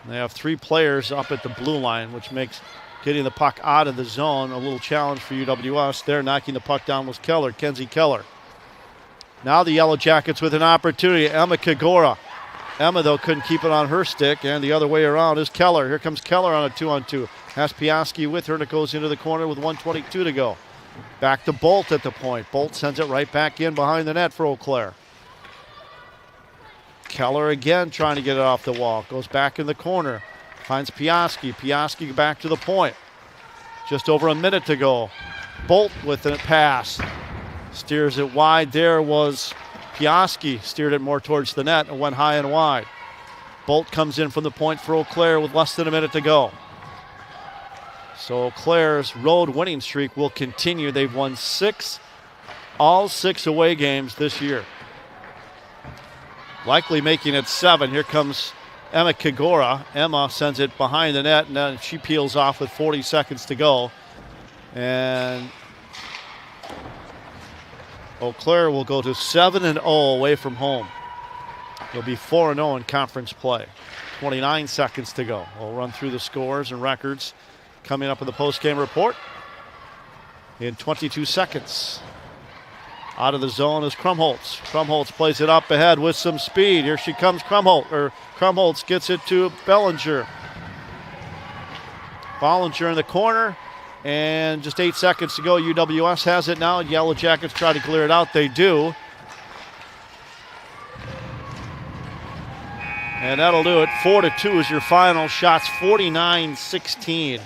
They have 3 players up at the blue line, which makes getting the puck out of the zone a little challenge for UWS. There, knocking the puck down was Keller, Kenzie Keller. Now the Yellow Jackets with an opportunity. Emma Kagora. Emma, though, couldn't keep it on her stick, and the other way around is Keller. Here comes Keller on a 2-on-2. Has Piaski with her, and it goes into the corner with 1:22 to go. Back to Bolt at the point. Bolt sends it right back in behind the net for Eau Claire. Keller again trying to get it off the wall. Goes back in the corner. Finds Piaski. Piaski back to the point. Just over a minute to go. Bolt with a pass. Steers it wide. There was Piaski. Steered it more towards the net and went high and wide. Bolt comes in from the point for Eau Claire with less than a minute to go. So Eau Claire's road winning streak will continue. They've won all 6 away games this year. Likely making it 7. Here comes Emma Kagora. Emma sends it behind the net, and then she peels off with 40 seconds to go. And Eau Claire will go to 7-0 away from home. They'll be 4-0 in conference play. 29 seconds to go. We'll run through the scores and records coming up in the post-game report in 22 seconds. Out of the zone is Krumholtz. Krumholtz plays it up ahead with some speed. Here she comes, Krumholtz gets it to Bellinger. Bollinger in the corner, and just 8 seconds to go. UWS has it now. Yellow Jackets try to clear it out. They do. And that'll do it. 4-2 is your final. Shots 49-16.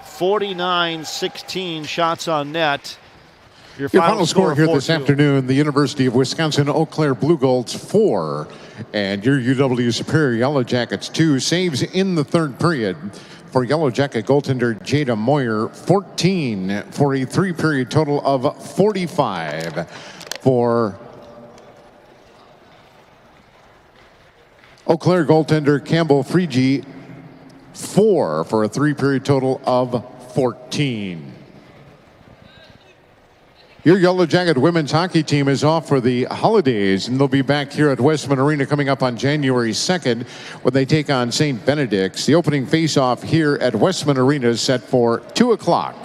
49-16 shots on net. Your final score here this afternoon, the University of Wisconsin Eau Claire Blue Golds 4 and your UW Superior Yellow Jackets 2. Saves in the third period for Yellow Jacket goaltender Jada Moyer, 14 for a 3-period total of 45 for Eau Claire goaltender Campbell Freege, 4 for a 3-period total of 14. Your Yellow Jacket women's hockey team is off for the holidays, and they'll be back here at Westman Arena coming up on January 2nd when they take on St. Benedict's. The opening face-off here at Westman Arena is set for 2 o'clock.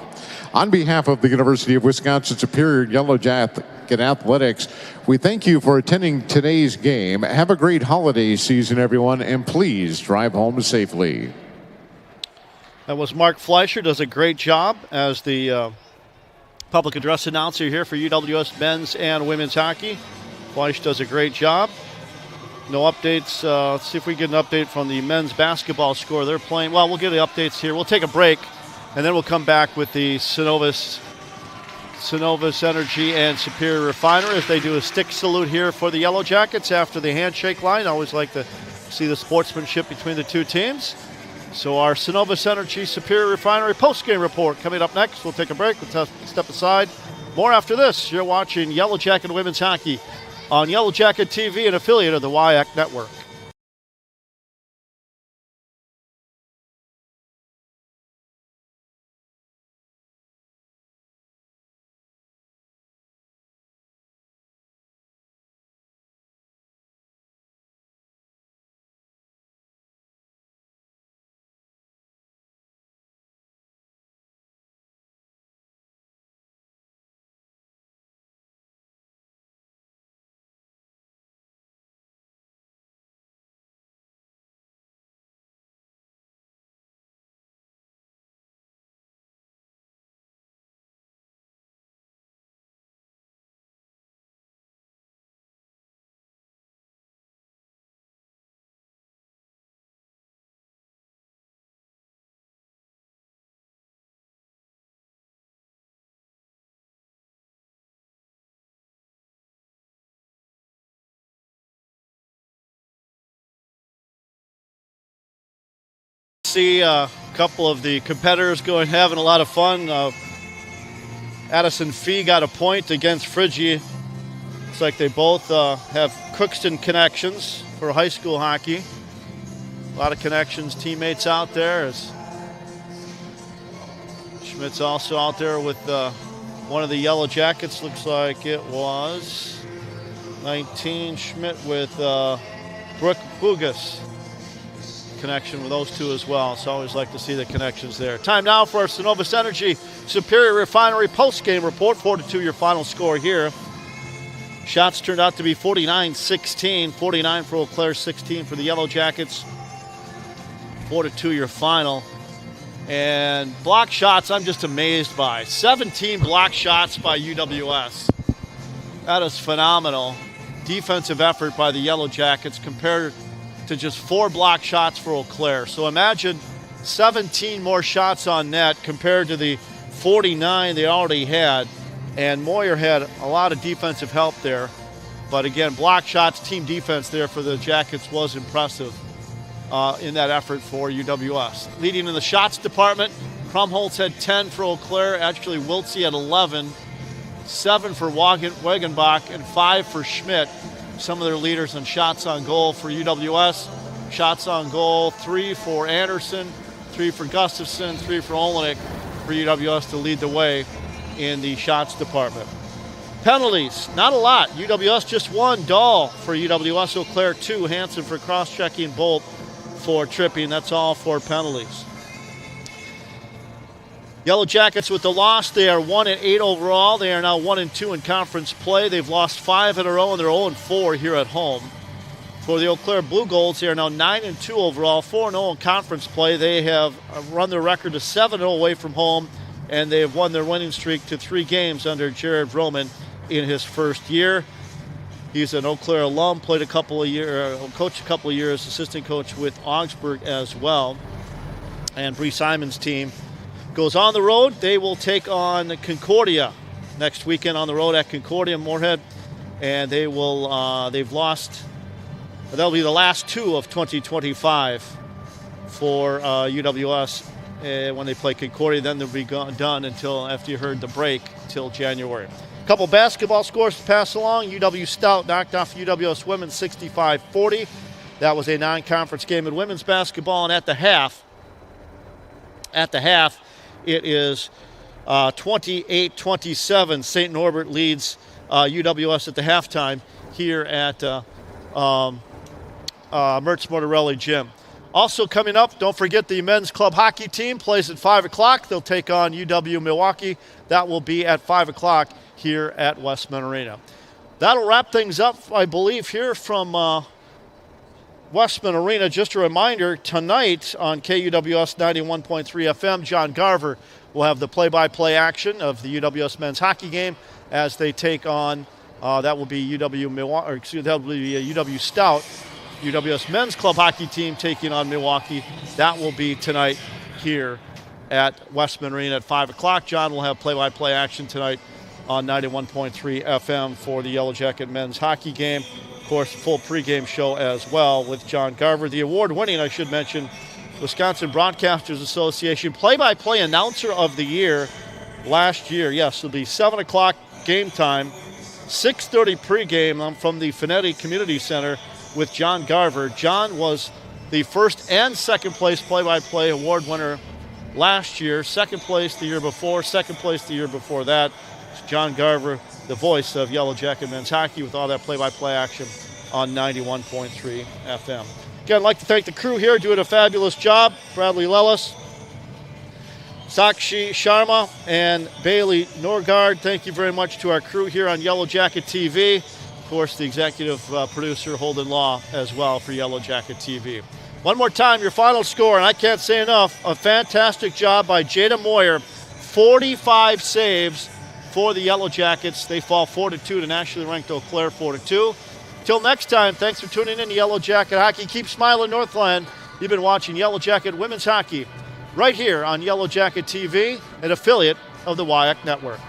On behalf of the University of Wisconsin Superior Yellow Jacket Athletics, we thank you for attending today's game. Have a great holiday season, everyone, and please drive home safely. That was Mark Fleischer. Does a great job as the public address announcer here for UWS men's and women's hockey. Fleisch does a great job. No updates. Let's see if we get an update from the men's basketball score. They're playing. Well, we'll get the updates here. We'll take a break, and then we'll come back with the Synovus Energy and Superior Refinery as they do a stick salute here for the Yellow Jackets after the handshake line. I always like to see the sportsmanship between the two teams. So our Synovus Energy Superior Refinery post-game report coming up next. We'll take a break. We'll step aside. More after this. You're watching Yellow Jacket Women's Hockey on Yellow Jacket TV, an affiliate of the WIAC Network. See a couple of the competitors having a lot of fun. Addison Fee got a point against Phrygia. Looks like they both have Crookston connections for high school hockey. A lot of connections, teammates out there. As Schmidt's also out there with one of the Yellow Jackets. Looks like it was 19 Schmidt with Brooke Bugas. Connection with those two as well. So I always like to see the connections there. Time now for our Synovus Energy Superior Refinery post-game report. 4-2 your final score here. Shots turned out to be 49-16. 49 for Eau Claire, 16 for the Yellow Jackets. 4-2 your final. And block shots, I'm just amazed by. 17 block shots by UWS. That is phenomenal. Defensive effort by the Yellow Jackets compared to just 4 block shots for Eau Claire. So imagine 17 more shots on net compared to the 49 they already had. And Moyer had a lot of defensive help there. But again, block shots, team defense there for the Jackets was impressive in that effort for UWS. Leading in the shots department, Krumholtz had 10 for Eau Claire. Actually, Wiltsey had 11. 7 for Wagenbach and 5 for Schmidt. Some of their leaders on shots on goal for UWS. Shots on goal, 3 for Anderson, 3 for Gustafson, 3 for Olenek for UWS to lead the way in the shots department. Penalties, not a lot. UWS just 1. Dahl for UWS, Eau Claire 2. Hansen for cross-checking, Bolt for tripping. That's all for penalties. Yellow Jackets with the loss, they are 1-8 overall. They are now 1-2 in conference play. They've lost 5 in a row, and they're 0-4 here at home. For the Eau Claire Blue Golds, they are now 9-2 overall, 4-0 in conference play. They have run their record to 7-0 away from home, and they have won their winning streak to 3 games under Jared Roman in his first year. He's an Eau Claire alum, played a couple of years, coached a couple of years, assistant coach with Augsburg as well. And Bree Simon's team goes on the road. They will take on Concordia next weekend on the road at Concordia Moorhead, and they will. They've lost. That'll be the last 2 of 2025 for UWS when they play Concordia. Then they'll be done until after you heard the break till January. A couple basketball scores to pass along. UW Stout knocked off UWS women 65-40. That was a non-conference game in women's basketball, and at the half. It is 28-27. St. Norbert leads UWS at the halftime here at Mertz Mortarelli Gym. Also coming up, don't forget the men's club hockey team plays at 5 o'clock. They'll take on UW-Milwaukee. That will be at 5 o'clock here at Westman Arena. That'll wrap things up, I believe, here from Westman Arena. Just a reminder, tonight on KUWS 91.3 FM, John Garver will have the play-by-play action of the UWS men's hockey game as they take on, that will be UW Stout, UWS men's club hockey team taking on Milwaukee. That will be tonight here at Westman Arena at 5 o'clock. John will have play-by-play action tonight on 91.3 FM for the Yellow Jacket men's hockey game. Of course, full pregame show as well with John Garver. The award-winning, I should mention, Wisconsin Broadcasters Association play-by-play announcer of the year last year. Yes, it'll be 7 o'clock game time, 6:30 pregame from the Finetti Community Center with John Garver. John was the first and second place play-by-play award winner last year, second place the year before, second place the year before that. John Garver, the voice of Yellow Jacket men's hockey, with all that play-by-play action on 91.3 FM. Again, I'd like to thank the crew here doing a fabulous job. Bradley Lellis, Sakshi Sharma, and Bailey Norgard. Thank you very much to our crew here on Yellow Jacket TV. Of course, the executive producer, Holden Law, as well for Yellow Jacket TV. One more time, your final score, and I can't say enough, a fantastic job by Jada Moyer. 45 saves for the Yellow Jackets. They fall 4-2 to nationally ranked Eau Claire 4-2. Till next time, thanks for tuning in to Yellow Jacket Hockey. Keep smiling, Northland. You've been watching Yellow Jacket Women's Hockey right here on Yellow Jacket TV, an affiliate of the WIAC Network.